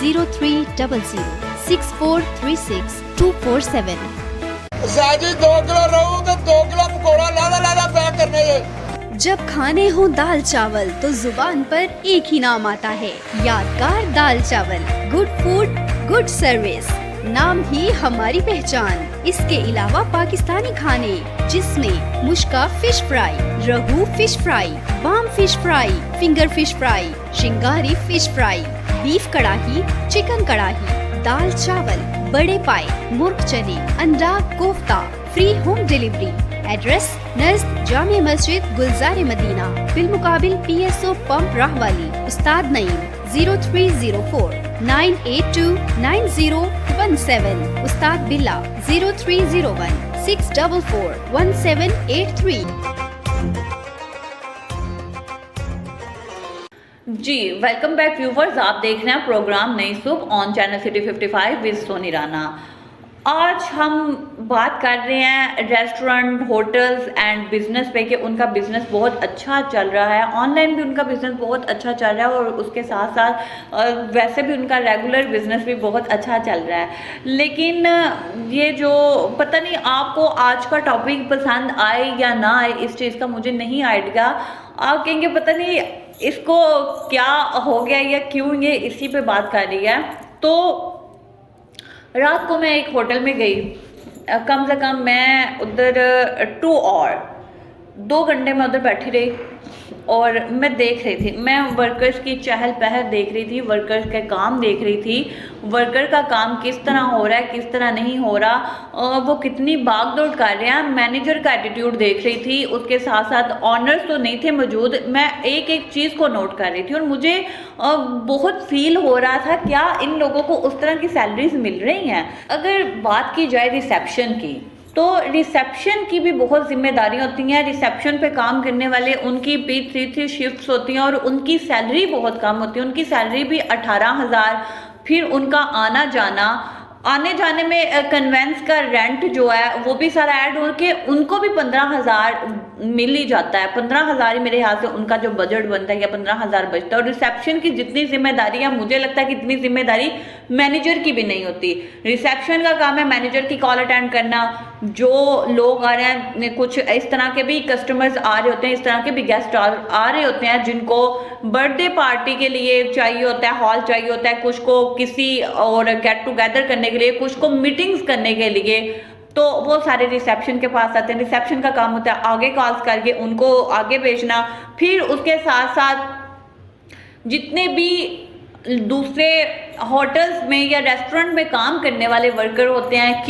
Speaker 3: 0300 6436 247।
Speaker 4: साजी 2 किलो रहू तो 2 किलो पकौड़ा लादा पैक करने ये।
Speaker 3: जब खाने हो दाल चावल तो जुबान पर एक ही नाम आता है, यादगार दाल चावल। गुड फूड, गुड सर्विस, नाम ही हमारी पहचान। इसके अलावा पाकिस्तानी खाने जिसमें मुश्का फिश फ्राई, रहू फिश फ्राई, बाम fish fry, finger fish fry, शिंगारी fish fry, beef karahi, chicken karahi, दाल चावल, बड़े पाए, मुर्ग चने, अंडा kofta, free home delivery. Address: नज़द जामिया मस्जिद, गुलजार मदीना, बिलमुकाबिल PSO पंप राहवाली। उस्ताद नईम 0304 982 9017। उस्ताद बिल्ला 0301 644 1783।
Speaker 1: जी वेलकम बैक व्यूवर्स, आप देख रहे हैं प्रोग्राम नई सुबह on channel city 55 with Soni Rana. आज हम बात कर रहे हैं रेस्टोरेंट, होटल्स एंड बिजनेस पे कि उनका बिजनेस बहुत अच्छा चल रहा है, ऑनलाइन भी उनका बिजनेस बहुत अच्छा चल रहा है और उसके साथ साथ वैसे भी उनका रेगुलर बिजनेस भी बहुत अच्छा चल रहा है। लेकिन ये जो पता नहीं आपको आज का टॉपिक पसंद आए या ना आए, इस चीज़ का मुझे नहीं आइडिया। आप कहेंगे पता नहीं इसको क्या हो गया या क्यों ये इसी पे बात कर रही है। तो रात को मैं एक होटल में गई, कम से कम मैं उधर 2 घंटे में उधर बैठी रही और मैं देख रही थी, मैं वर्कर्स की चहल पहल देख रही थी, वर्कर्स के काम देख रही थी, वर्कर का काम किस तरह हो रहा है, किस तरह नहीं हो रहा, वो कितनी भाग दौड़ कर रहे हैं। मैनेजर का एटीट्यूड देख रही थी, उसके साथ साथ ऑनर्स तो नहीं थे मौजूद, मैं एक एक चीज़ को नोट कर रही थी और मुझे बहुत फील हो रहा था क्या इन लोगों को उस तरह की सैलरीज मिल रही हैं। अगर बात की जाए रिसेप्शन की, तो रिसेप्शन की भी बहुत जिम्मेदारी होती हैं। रिसेप्शन पे काम करने वाले, उनकी भी 3 शिफ्ट्स होती हैं और उनकी सैलरी बहुत कम होती है। उनकी सैलरी भी 18,000, फिर उनका आने जाने में कन्वेंस का रेंट जो है वो भी सारा ऐड हो के उनको भी 15,000 मिल ही जाता है। 15,000 ही मेरे ख्याल से उनका जो बजट बनता है या 15,000 बचता है। और रिसेप्शन की जितनी जिम्मेदारी है, मुझे लगता है कि इतनी जिम्मेदारी मैनेजर की भी नहीं होती। रिसेप्शन का काम है मैनेजर की कॉल अटेंड करना, जो लोग आ रहे हैं, कुछ इस तरह के भी कस्टमर्स आ रहे होते हैं, इस तरह के भी गेस्ट आ रहे होते हैं जिनको बर्थडे पार्टी के लिए चाहिए होता है, हॉल चाहिए होता है, कुछ को किसी और गेट टुगेदर करने के लिए, कुछ को मीटिंग्स करने के लिए, तो वो सारे रिसेप्शन के पास आते हैं। रिसेप्शन का काम होता है आगे कॉल्स करके उनको आगे भेजना। फिर उसके साथ साथ जितने भी दूसरे होटल्स में या रेस्टोरेंट में काम करने वाले वर्कर होते हैं,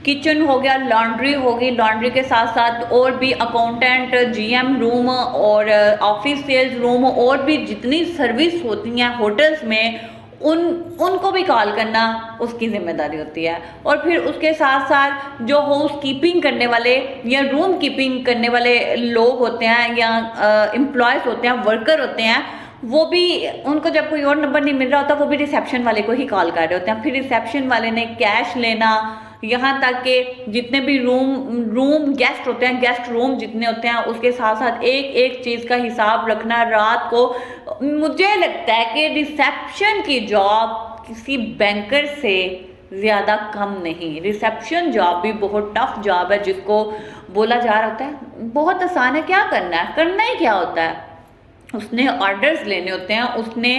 Speaker 1: किचन हो गया, लॉन्ड्री होगी, लॉन्ड्री के साथ साथ और भी अकाउंटेंट, जीएम रूम और ऑफिस सेल्स रूम और भी जितनी सर्विस होती हैं होटल्स में, उनको भी कॉल करना उसकी जिम्मेदारी होती है। और फिर उसके साथ साथ जो हाउस कीपिंग करने वाले या रूम कीपिंग करने वाले लोग होते हैं या एम्प्लॉयज़ होते हैं, वर्कर होते हैं, वो भी, उनको जब कोई और नंबर नहीं मिल रहा होता वो भी रिसेप्शन वाले को ही कॉल कर रहे होते हैं। फिर रिसेप्शन वाले ने कैश लेना, यहाँ तक कि जितने भी रूम गेस्ट होते हैं, गेस्ट रूम जितने होते हैं, उसके साथ साथ एक एक चीज़ का हिसाब रखना रात को। मुझे लगता है कि रिसेप्शन की जॉब किसी बैंकर से ज़्यादा कम नहीं। रिसेप्शन जॉब भी बहुत टफ जॉब है, जिसको बोला जा रहा होता है बहुत आसान है, क्या करना ही क्या होता है। उसने ऑर्डर्स लेने होते हैं, उसने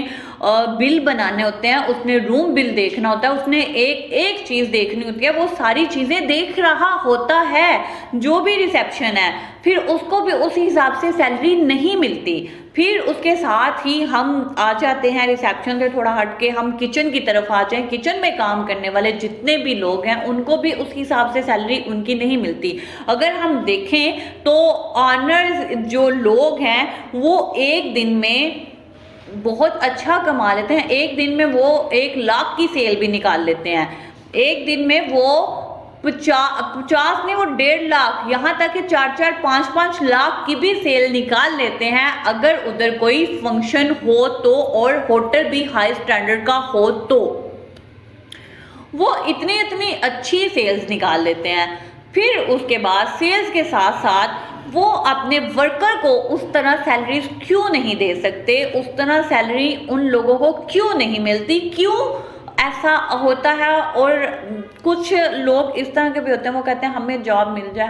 Speaker 1: बिल बनाने होते हैं, उसने रूम बिल देखना होता है, उसने एक एक चीज़ देखनी होती है, वो सारी चीज़ें देख रहा होता है जो भी रिसेप्शन है। फिर उसको भी उस हिसाब से सैलरी नहीं मिलती। फिर उसके साथ ही हम आ जाते हैं रिसेप्शन से थोड़ा हट के, हम किचन की तरफ आ जाएं। किचन में काम करने वाले जितने भी लोग हैं उनको भी उस हिसाब से सैलरी उनकी नहीं मिलती। अगर हम देखें तो ऑनर्स जो लोग हैं वो एक दिन में बहुत अच्छा कमा लेते हैं। एक दिन में वो 1 लाख की सेल भी निकाल लेते हैं। एक दिन में वो 50 नहीं, वो 1.5 लाख, यहाँ तक कि 4-4, 5-5 लाख की भी सेल निकाल लेते हैं अगर उधर कोई फंक्शन हो तो, और होटल भी हाई स्टैंडर्ड का हो तो। वो इतनी अच्छी सेल्स निकाल लेते हैं। फिर उसके बाद सेल्स के साथ साथ वो अपने वर्कर को उस तरह सैलरी क्यों नहीं दे सकते, उस तरह सैलरी उन लोगों को क्यों नहीं मिलती, क्यों ऐसा होता है। और कुछ लोग इस तरह के भी होते हैं, वो कहते हैं हमें जॉब मिल जाए,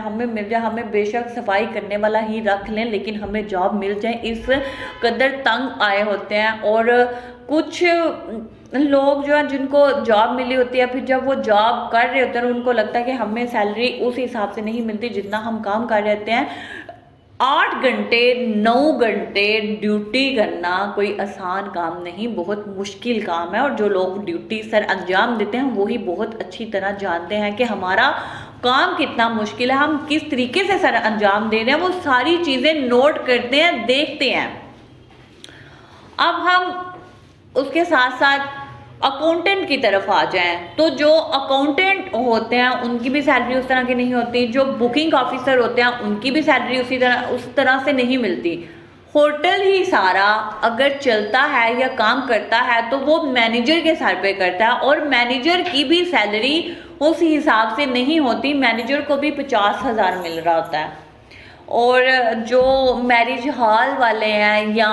Speaker 1: हमें बेशक सफाई करने वाला ही रख लें लेकिन हमें जॉब मिल जाए, इस कदर तंग आए होते हैं। और कुछ लोग जो है जिनको जॉब मिली होती है, फिर जब वो जॉब कर रहे होते हैं उनको लगता है कि हमें सैलरी उस हिसाब से नहीं मिलती जितना हम काम कर रहे हैं। 8 घंटे 9 घंटे ड्यूटी करना कोई आसान काम नहीं, बहुत मुश्किल काम है। और जो लोग ड्यूटी सर अंजाम देते हैं वही बहुत अच्छी तरह जानते हैं कि हमारा काम कितना मुश्किल है, हम किस तरीके से सर अंजाम दे रहे हैं, वो सारी चीज़ें नोट करते हैं, देखते हैं। अब हम उसके साथ साथ अकाउंटेंट की तरफ आ जाएं तो जो अकाउंटेंट होते हैं उनकी भी सैलरी उस तरह की नहीं होती। जो बुकिंग ऑफिसर होते हैं उनकी भी सैलरी उस तरह से नहीं मिलती। होटल ही सारा अगर चलता है या काम करता है तो वो मैनेजर के सर पे करता है, और मैनेजर की भी सैलरी उस हिसाब से नहीं होती। मैनेजर को भी 50,000 मिल रहा होता है। और जो मैरिज हॉल वाले हैं या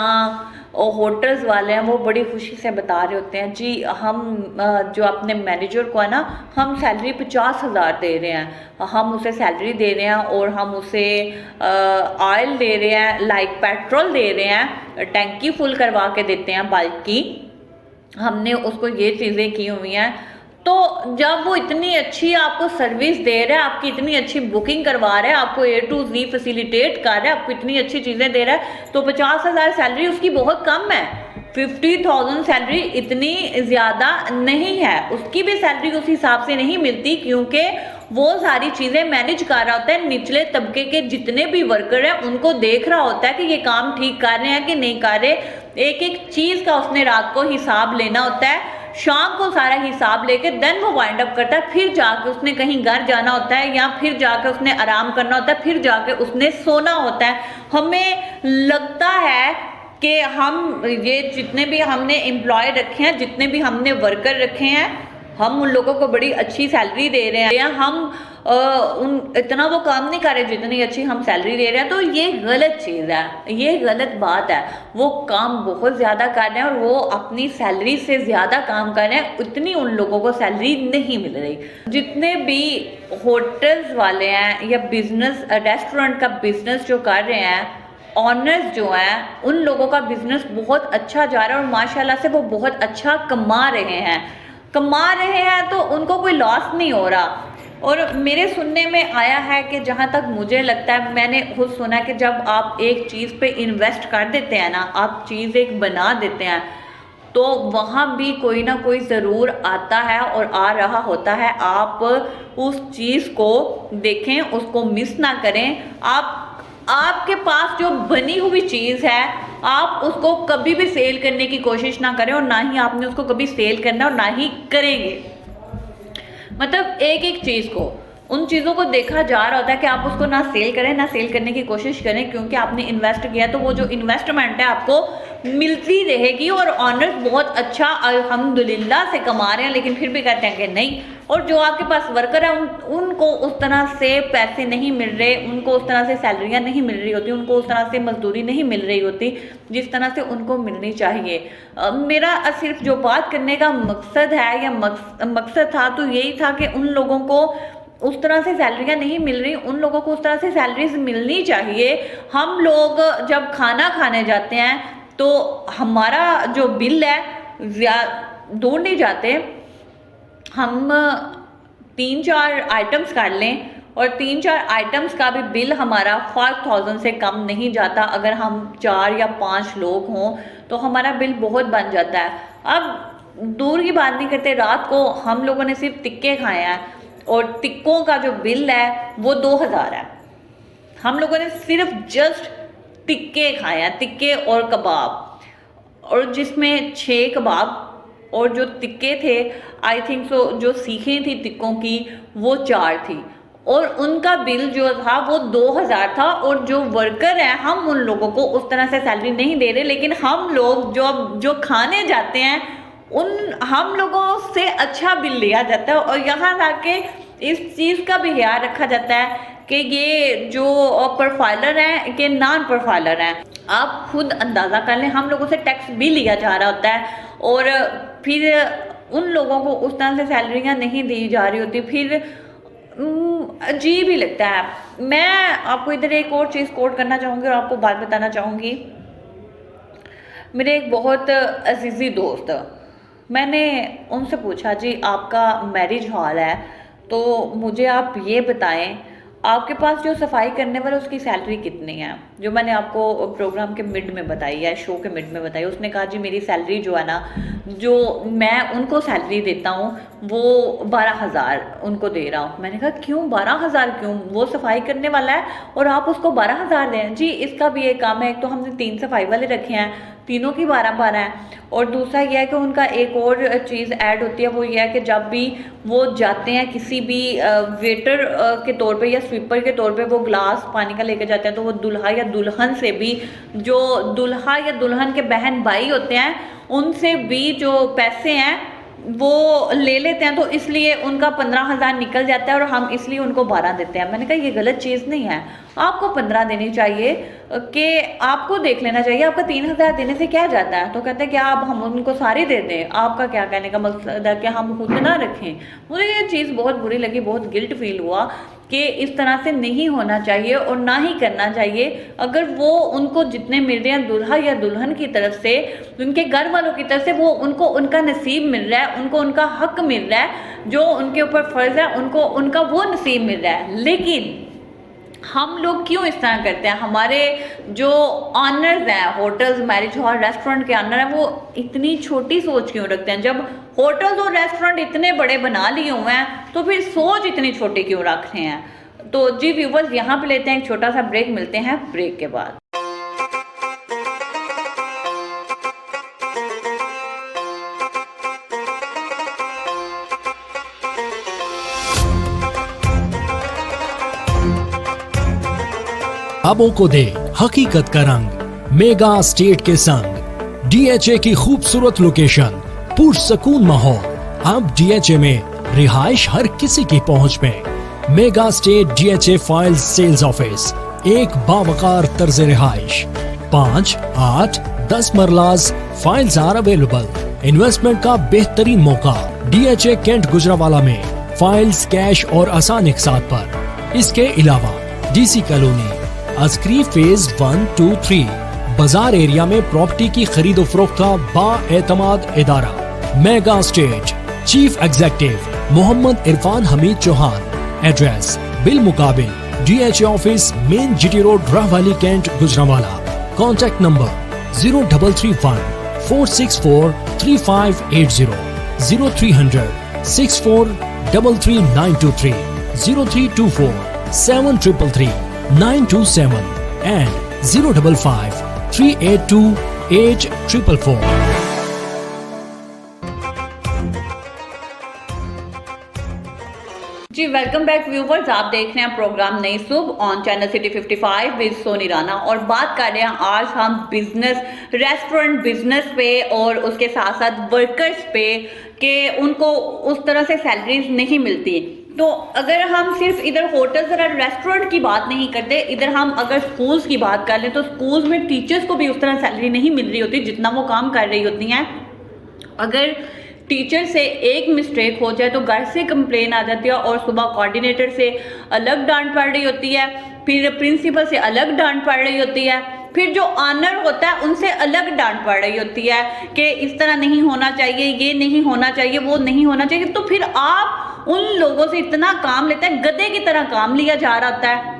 Speaker 1: होटल्स वाले हैं वो बड़ी खुशी से बता रहे होते हैं, जी हम जो अपने मैनेजर को है ना, हम सैलरी 50,000 दे रहे हैं, हम उसे सैलरी दे रहे हैं और हम उसे ऑयल दे रहे हैं, लाइक पेट्रोल दे रहे हैं, टैंकी फुल करवा के देते हैं बाइक की, हमने उसको ये चीज़ें की हुई हैं। तो जब वो इतनी अच्छी आपको सर्विस दे रहा है, आपकी इतनी अच्छी बुकिंग करवा रहा है, आपको A to Z फैसिलिटेट कर रहा है, आपको इतनी अच्छी चीज़ें दे रहा है, तो 50,000 सैलरी उसकी बहुत कम है। 50,000 सैलरी इतनी ज़्यादा नहीं है, उसकी भी सैलरी उस हिसाब से नहीं मिलती क्योंकि वो सारी चीज़ें मैनेज कर रहा होता है। निचले तबके के जितने भी वर्कर हैं उनको देख रहा होता है कि ये काम ठीक कर रहे हैं कि नहीं कर रहे। एक एक चीज़ का उसने रात को हिसाब लेना होता है। शाम को सारा हिसाब लेके देन वो वाइंड अप करता है, फिर जाके उसने कहीं घर जाना होता है या फिर जाके उसने आराम करना होता है, फिर जाके उसने सोना होता है। हमें लगता है कि हम ये जितने भी हमने एम्प्लॉय रखे हैं, जितने भी हमने वर्कर रखे हैं, हम उन लोगों को बड़ी अच्छी सैलरी दे रहे हैं या हम इतना वो काम नहीं कर रहे जितनी अच्छी हम सैलरी दे रहे हैं, तो ये गलत चीज़ है, ये गलत बात है। वो काम बहुत ज़्यादा कर रहे हैं और वो अपनी सैलरी से ज़्यादा काम कर रहे हैं, उतनी उन लोगों को सैलरी नहीं मिल रही। जितने भी होटल्स वाले हैं या बिजनेस रेस्टोरेंट का बिजनेस जो कर रहे हैं, ऑनर्स जो हैं, उन लोगों का बिजनेस बहुत अच्छा जा रहा है और माशाल्लाह से वो बहुत अच्छा कमा रहे हैं, तो उनको कोई लॉस नहीं हो रहा। और मेरे सुनने में आया है कि जहाँ तक मुझे लगता है, मैंने खुद सुना कि जब आप एक चीज़ पे इन्वेस्ट कर देते हैं ना, आप चीज़ एक बना देते हैं, तो वहाँ भी कोई ना कोई ज़रूर आता है और आ रहा होता है। आप उस चीज़ को देखें, उसको मिस ना करें। आपके पास जो बनी हुई चीज़ है, आप उसको कभी भी सेल करने की कोशिश ना करें और ना ही आपने उसको कभी सेल करना और ना ही करेंगे। मतलब एक एक चीज़ को, उन चीज़ों को देखा जा रहा होता है कि आप उसको ना सेल करें, ना सेल करने की कोशिश करें, क्योंकि आपने इन्वेस्ट किया तो वो जो इन्वेस्टमेंट है आपको मिलती रहेगी। और ऑनर्स बहुत अच्छा अल्हम्दुलिल्लाह से कमा रहे हैं, लेकिन फिर भी कहते हैं कि नहीं। और जो आपके पास वर्कर है उनको उस तरह से पैसे नहीं मिल रहे, उनको उस तरह से सैलरियाँ नहीं मिल रही होती, उनको उस तरह से मजदूरी नहीं मिल रही होती जिस तरह से उनको मिलनी चाहिए। मेरा सिर्फ जो बात करने का मकसद है या मकसद था, तो यही था कि उन लोगों को उस तरह से सैलरियाँ नहीं मिल रही, उन लोगों को उस तरह से सैलरीज मिलनी चाहिए। हम लोग जब खाना खाने जाते हैं तो हमारा जो बिल है दूर नहीं जाते, हम 3-4 आइटम्स कर लें और 3-4 आइटम्स का भी बिल हमारा 5000 से कम नहीं जाता। अगर हम 4 या 5 लोग हों तो हमारा बिल बहुत बन जाता है। अब दूर की बात नहीं करते, रात को हम लोगों ने सिर्फ टिक्के खाए हैं और टिक्कों का जो बिल है वो 2000 है। हम लोगों ने सिर्फ जस्ट टिक्के खाए हैं, टिक्के और कबाब, और जिसमें 6 कबाब और जो टिक्के थे आई थिंक सो जो सीखें थी टिक्कों की वो 4 थी, और उनका बिल जो था वो 2000 था। और जो वर्कर हैं, हम उन लोगों को उस तरह से सैलरी नहीं दे रहे, लेकिन हम लोग जो खाने जाते हैं हम लोगों से अच्छा बिल लिया जाता है। और यहाँ जाके इस चीज़ का भी ख्याल रखा जाता है कि ये जो प्रोफाइलर हैं कि नॉन प्रोफाइलर हैं, आप खुद अंदाज़ा कर लें। हम लोगों से टैक्स भी लिया जा रहा होता है और फिर उन लोगों को उस तरह से सैलरियाँ नहीं दी जा रही होती, फिर अजीब ही लगता है। मैं आपको इधर एक और चीज़ कोट करना चाहूँगी और आपको बात बताना चाहूँगी। मेरे एक बहुत अजीज़ी दोस्त, मैंने उनसे पूछा जी आपका मैरिज हॉल है तो मुझे आप ये बताएं आपके पास जो सफाई करने वाला उसकी सैलरी कितनी है, जो मैंने आपको प्रोग्राम के मिड में बताई है, शो के मिड में बताई। उसने कहा जी मेरी सैलरी जो है ना, जो मैं उनको सैलरी देता हूँ वो 12000 उनको दे रहा हूँ। मैंने कहा क्यों 12000 क्यों, वो सफाई करने वाला है और आप उसको 12000 दें? जी इसका भी एक काम है, एक तो हमने 3 सफाई वाले रखे हैं, तीनों की 12-12 है, और दूसरा यह है कि उनका एक और चीज़ ऐड होती है, वो ये है कि जब भी वो जाते हैं किसी भी वेटर के तौर पे या स्वीपर के तौर पे वो ग्लास पानी का लेकर जाते हैं, तो वो दुल्हा या दुल्हन से भी, जो दुल्हा या दुल्हन के बहन भाई होते हैं उनसे भी जो पैसे हैं वो ले लेते हैं, तो इसलिए उनका 15000 निकल जाता है और हम इसलिए उनको 12 देते हैं। मैंने कहा ये गलत चीज़ नहीं है, आपको 15 देनी चाहिए, कि आपको देख लेना चाहिए आपका 3000 देने से क्या जाता है। तो कहते हैं कि आप हम उनको सारी दे दें, आपका क्या कहने का मकसद है कि हम खुद ना रखें। मुझे ये चीज़ बहुत बुरी लगी, बहुत गिल्ट फील हुआ कि इस तरह से नहीं होना चाहिए और ना ही करना चाहिए। अगर वो उनको जितने मिल रहे हैं दुल्हा या दुल्हन की तरफ से, उनके घर वालों की तरफ से, वो उनको उनका नसीब मिल रहा है, उनको उनका हक मिल रहा है, जो उनके ऊपर फ़र्ज़ है उनको उनका वो नसीब मिल रहा है। लेकिन हम लोग क्यों इस तरह करते हैं? हमारे जो ऑनर्स हैं, होटल्स, मैरिज हॉल, रेस्टोरेंट के ऑनर हैं, वो इतनी छोटी सोच क्यों रखते हैं? जब होटल्स और रेस्टोरेंट इतने बड़े बना लिए हुए हैं तो फिर सोच इतनी छोटी क्यों रख रहे हैं? तो जी व्यूवर्स, यहाँ पे लेते हैं एक छोटा सा ब्रेक, मिलते हैं ब्रेक के बाद।
Speaker 2: ख्वाबों को दे हकीकत का रंग मेगा स्टेट के संग डीएचए की खूबसूरत लोकेशन पुरसकून माहौल। अब डीएचए में रिहाइश हर किसी की पहुंच में। Mega state DHA files sales office, एक बावकार तर्ज रिहाइश, 5, 8, 10 marlas files are available. Investment का बेहतरीन मौका डीएचए कैंट गुजरावाला में फाइल्स कैश और आसान एक साथ पर। इसके अलावा डीसी कॉलोनी, अस्क्री फेज 1, 2, 3 बाजार एरिया में प्रॉपर्टी की खरीदो फरोख्त का बाएतमाद इदारा। Mega estate, chief executive Mohammad Irfan Hameed Chauhan. Address बिल मुकाबिल DHA office, main GT road, Rahwali, cantt, Gujranwala. Contact number 0331 464 3580, 0300 64 33923, 0324 7333 927 and 055 382 8444।
Speaker 1: जी वेलकम बैक व्यूवर्स, आप देख रहे हैं प्रोग्राम नई सुबह on channel city 55 with Soni Rana और बात कर रहे हैं आज हम बिजनेस, रेस्टोरेंट बिजनेस पे और उसके साथ साथ वर्कर्स पे कि उनको उस तरह से सैलरीज नहीं मिलती। तो अगर हम सिर्फ इधर होटल्स और रेस्टोरेंट की बात नहीं करते, इधर हम अगर स्कूल्स की बात कर लें तो स्कूल्स में टीचर्स को भी उस तरह सैलरी नहीं मिल रही होती जितना वो काम कर रही होती हैं। अगर टीचर से एक मिस्टेक हो जाए तो घर से कंप्लेन आ जाती है और सुबह कोऑर्डिनेटर से अलग डांट पड़ रही होती है, फिर प्रिंसिपल से अलग डांट पड़ रही होती है, फिर जो ऑनर होता है उनसे अलग डांट पड़ रही होती है कि इस तरह नहीं होना चाहिए, ये नहीं होना चाहिए, वो नहीं होना चाहिए। तो फिर आप उन लोगों से इतना काम लेते हैं, गधे की तरह काम लिया जा रहा होता है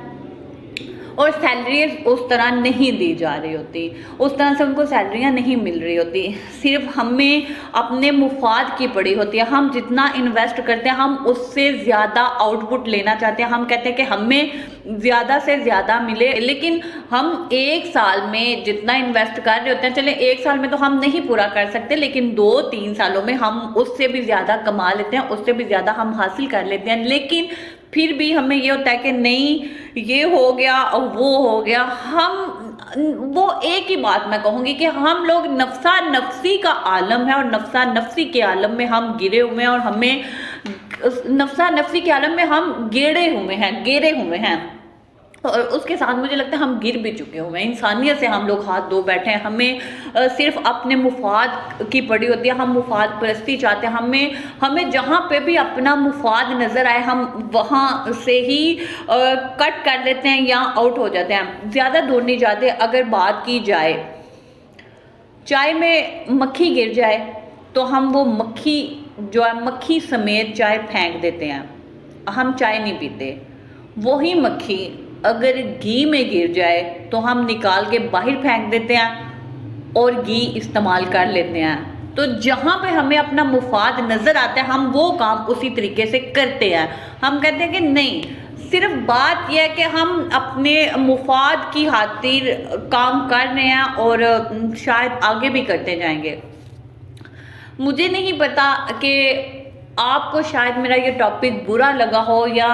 Speaker 1: और सैलरीज उस तरह नहीं दी जा रही होती, उस तरह से उनको सैलरियाँ नहीं मिल रही होती। सिर्फ हमें अपने मुफाद की पड़ी होती है। हम जितना इन्वेस्ट करते हैं हम उससे ज़्यादा आउटपुट लेना चाहते हैं। हम कहते हैं कि हमें ज़्यादा से ज़्यादा मिले, लेकिन हम एक साल में जितना इन्वेस्ट कर रहे होते हैं, चले एक साल में तो हम नहीं पूरा कर सकते, लेकिन 2-3 सालों में हम उससे भी ज़्यादा कमा लेते हैं, उससे भी ज़्यादा हम हासिल कर लेते हैं। लेकिन फिर भी हमें ये होता है कि नहीं ये हो गया और वो हो गया। हम वो एक ही बात मैं कहूँगी कि हम लोग नफ्सा नफ्सी का आलम है और नफ्सा नफ्सी के आलम में हम गिरे हुए हैं और हमें नफ्सा नफ्सी के आलम में हम गिरे हुए हैं और उसके साथ मुझे लगता है हम गिर भी चुके हुए हैं। इंसानियत से हम लोग हाथ धो बैठे हैं। हमें सिर्फ अपने मुफाद की पड़ी होती है, हम मुफाद परस्ती चाहते हैं। हमें जहाँ पे भी अपना मुफाद नज़र आए हम वहाँ से ही कट कर लेते हैं या आउट हो जाते हैं। ज़्यादा दूर नहीं जाते। अगर बात की जाए चाय में मक्खी गिर जाए तो हम वो मक्खी जो है मक्खी समेत चाय फेंक देते हैं, हम चाय नहीं पीते। वही मक्खी अगर घी में गिर जाए तो हम निकाल के बाहर फेंक देते हैं और घी इस्तेमाल कर लेते हैं। तो जहाँ पे हमें अपना मुफाद नज़र आता है हम वो काम उसी तरीके से करते हैं। हम कहते हैं कि नहीं, सिर्फ बात यह है कि हम अपने मुफाद की खातिर काम कर रहे हैं और शायद आगे भी करते जाएंगे। मुझे नहीं पता कि आपको शायद मेरा ये टॉपिक बुरा लगा हो या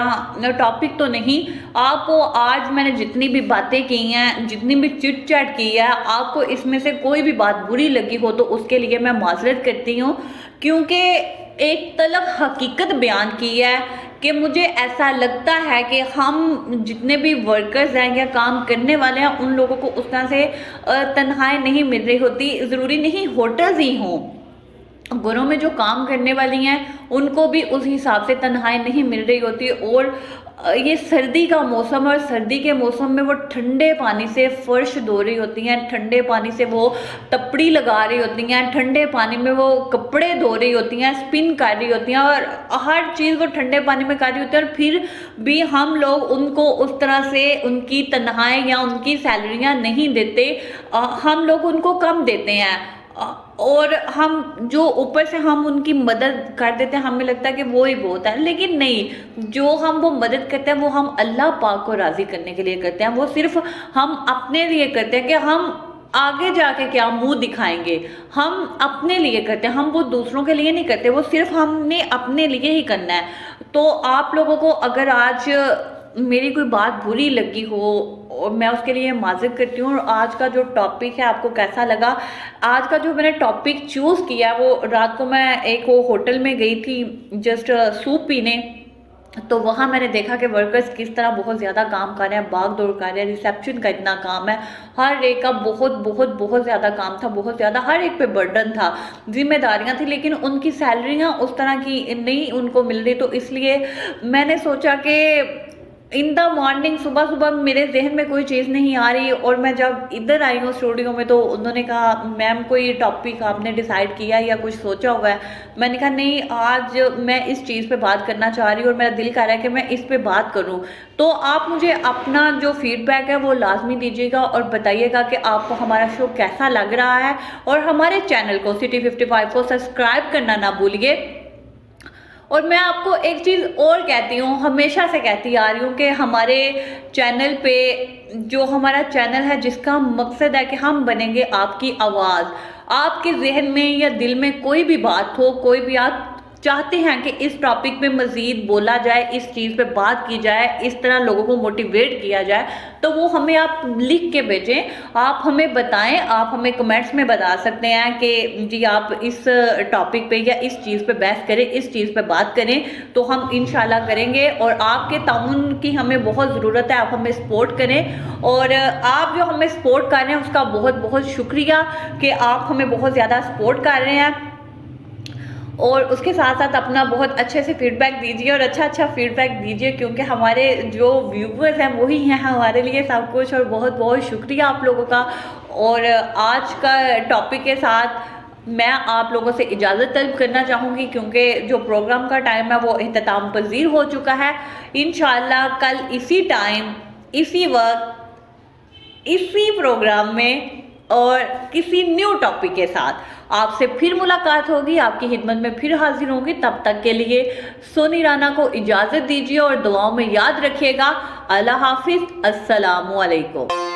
Speaker 1: टॉपिक तो नहीं, आपको आज मैंने जितनी भी बातें की हैं, जितनी भी चिट चैट की है, आपको इसमें से कोई भी बात बुरी लगी हो तो उसके लिए मैं माजरत करती हूँ, क्योंकि एक तलख हकीकत बयान की है कि मुझे ऐसा लगता है कि हम जितने भी वर्कर्स हैं या काम करने वाले हैं उन लोगों को उस तरह से तनख्वाहें नहीं मिल रही होती। ज़रूरी नहीं होटल्स ही हों, घरों में जो काम करने वाली हैं उनको भी उस हिसाब से तनख्वाहें नहीं मिल रही होती। और ये सर्दी का मौसम है और सर्दी के मौसम में वो ठंडे पानी से फर्श धो रही होती हैं, ठंडे पानी से वो तपड़ी लगा रही होती हैं, ठंडे पानी में वो कपड़े धो रही होती हैं, स्पिन कर रही होती हैं और हर चीज़ वो ठंडे पानी में कर रही होती है। और फिर भी हम लोग उनको उस तरह से उनकी तनख्वाहें या उनकी सैलरियाँ नहीं देते, हम लोग उनको कम देते हैं और हम जो ऊपर से हम उनकी मदद कर देते हैं, हमें लगता है कि वो ही बहुत है। लेकिन नहीं, जो हम वो मदद करते हैं वो हम अल्लाह पाक को राज़ी करने के लिए करते हैं। वो सिर्फ हम अपने लिए करते हैं कि हम आगे जाके क्या मुंह दिखाएंगे, हम अपने लिए करते हैं, हम वो दूसरों के लिए नहीं करते, वो सिर्फ हमने अपने लिए ही करना है। तो आप लोगों को अगर आज मेरी कोई बात बुरी लगी हो और मैं उसके लिए माज़िर करती हूँ। और आज का जो टॉपिक है आपको कैसा लगा? आज का जो मैंने टॉपिक चूज़ किया वो रात को मैं एक वो होटल में गई थी जस्ट सूप पीने, तो वहाँ मैंने देखा कि वर्कर्स किस तरह बहुत ज़्यादा काम कर रहे हैं, भाग दौड़ कर रहे हैं, रिसेप्शन का इतना काम है, हर एक का बहुत बहुत बहुत ज़्यादा काम था, बहुत ज़्यादा हर एक पे बर्डन था, जिम्मेदारियाँ थी, लेकिन उनकी सैलरियाँ उस तरह की नहीं उनको मिल रही। तो इसलिए मैंने सोचा कि इन द मॉर्निंग सुबह सुबह मेरे जहन में कोई चीज़ नहीं आ रही, और मैं जब इधर आई हूँ स्टूडियो में तो उन्होंने कहा मैम कोई टॉपिक आपने डिसाइड किया या कुछ सोचा हुआ है? मैंने कहा नहीं, आज मैं इस चीज़ पे बात करना चाह रही हूँ और मेरा दिल कर रहा है कि मैं इस पे बात करूँ। तो आप मुझे अपना जो फीडबैक है वो लाजमी दीजिएगा और बताइएगा कि आपको हमारा शो कैसा लग रहा है, और हमारे चैनल को सिटी 55 को सब्सक्राइब करना ना भूलिए। और मैं आपको एक चीज़ और कहती हूँ, हमेशा से कहती आ रही हूँ कि हमारे चैनल पे जो हमारा चैनल है जिसका मकसद है कि हम बनेंगे आपकी आवाज़। आपके जहन में या दिल में कोई भी बात हो, कोई भी आप चाहते हैं कि इस टॉपिक पे मज़ीद बोला जाए, इस चीज़ पे बात की जाए, इस तरह लोगों को मोटिवेट किया जाए, तो वो हमें आप लिख के भेजें, आप हमें बताएं, आप हमें कमेंट्स में बता सकते हैं कि जी आप इस टॉपिक पे या इस चीज़ पे बहस करें, इस चीज़ पे बात करें, तो हम इंशाल्लाह करेंगे। और आपके ताउन की हमें बहुत ज़रूरत है, आप हमें सपोर्ट करें, और आप जो हमें सपोर्ट कर रहे हैं उसका बहुत बहुत शुक्रिया कि आप हमें बहुत ज़्यादा सपोर्ट कर रहे हैं। और उसके साथ साथ अपना बहुत अच्छे से फीडबैक दीजिए, और अच्छा फीडबैक दीजिए, क्योंकि हमारे जो व्यूवर्स हैं वही हैं हमारे लिए सब कुछ। और बहुत बहुत शुक्रिया आप लोगों का। और आज का टॉपिक के साथ मैं आप लोगों से इजाज़त तलब करना चाहूँगी, क्योंकि जो प्रोग्राम का टाइम है वो इख्तिताम पज़ीर हो चुका है। इंशाअल्लाह कल इसी टाइम, इसी वक्त, इसी प्रोग्राम में और किसी न्यू टॉपिक के साथ आपसे फिर मुलाकात होगी, आपकी खिदमत में फिर हाजिर होंगी। तब तक के लिए सोनी राना को इजाज़त दीजिए और दुआओं में याद रखिएगा। अल्लाह हाफिज़, अस्सलामु अलैकुम।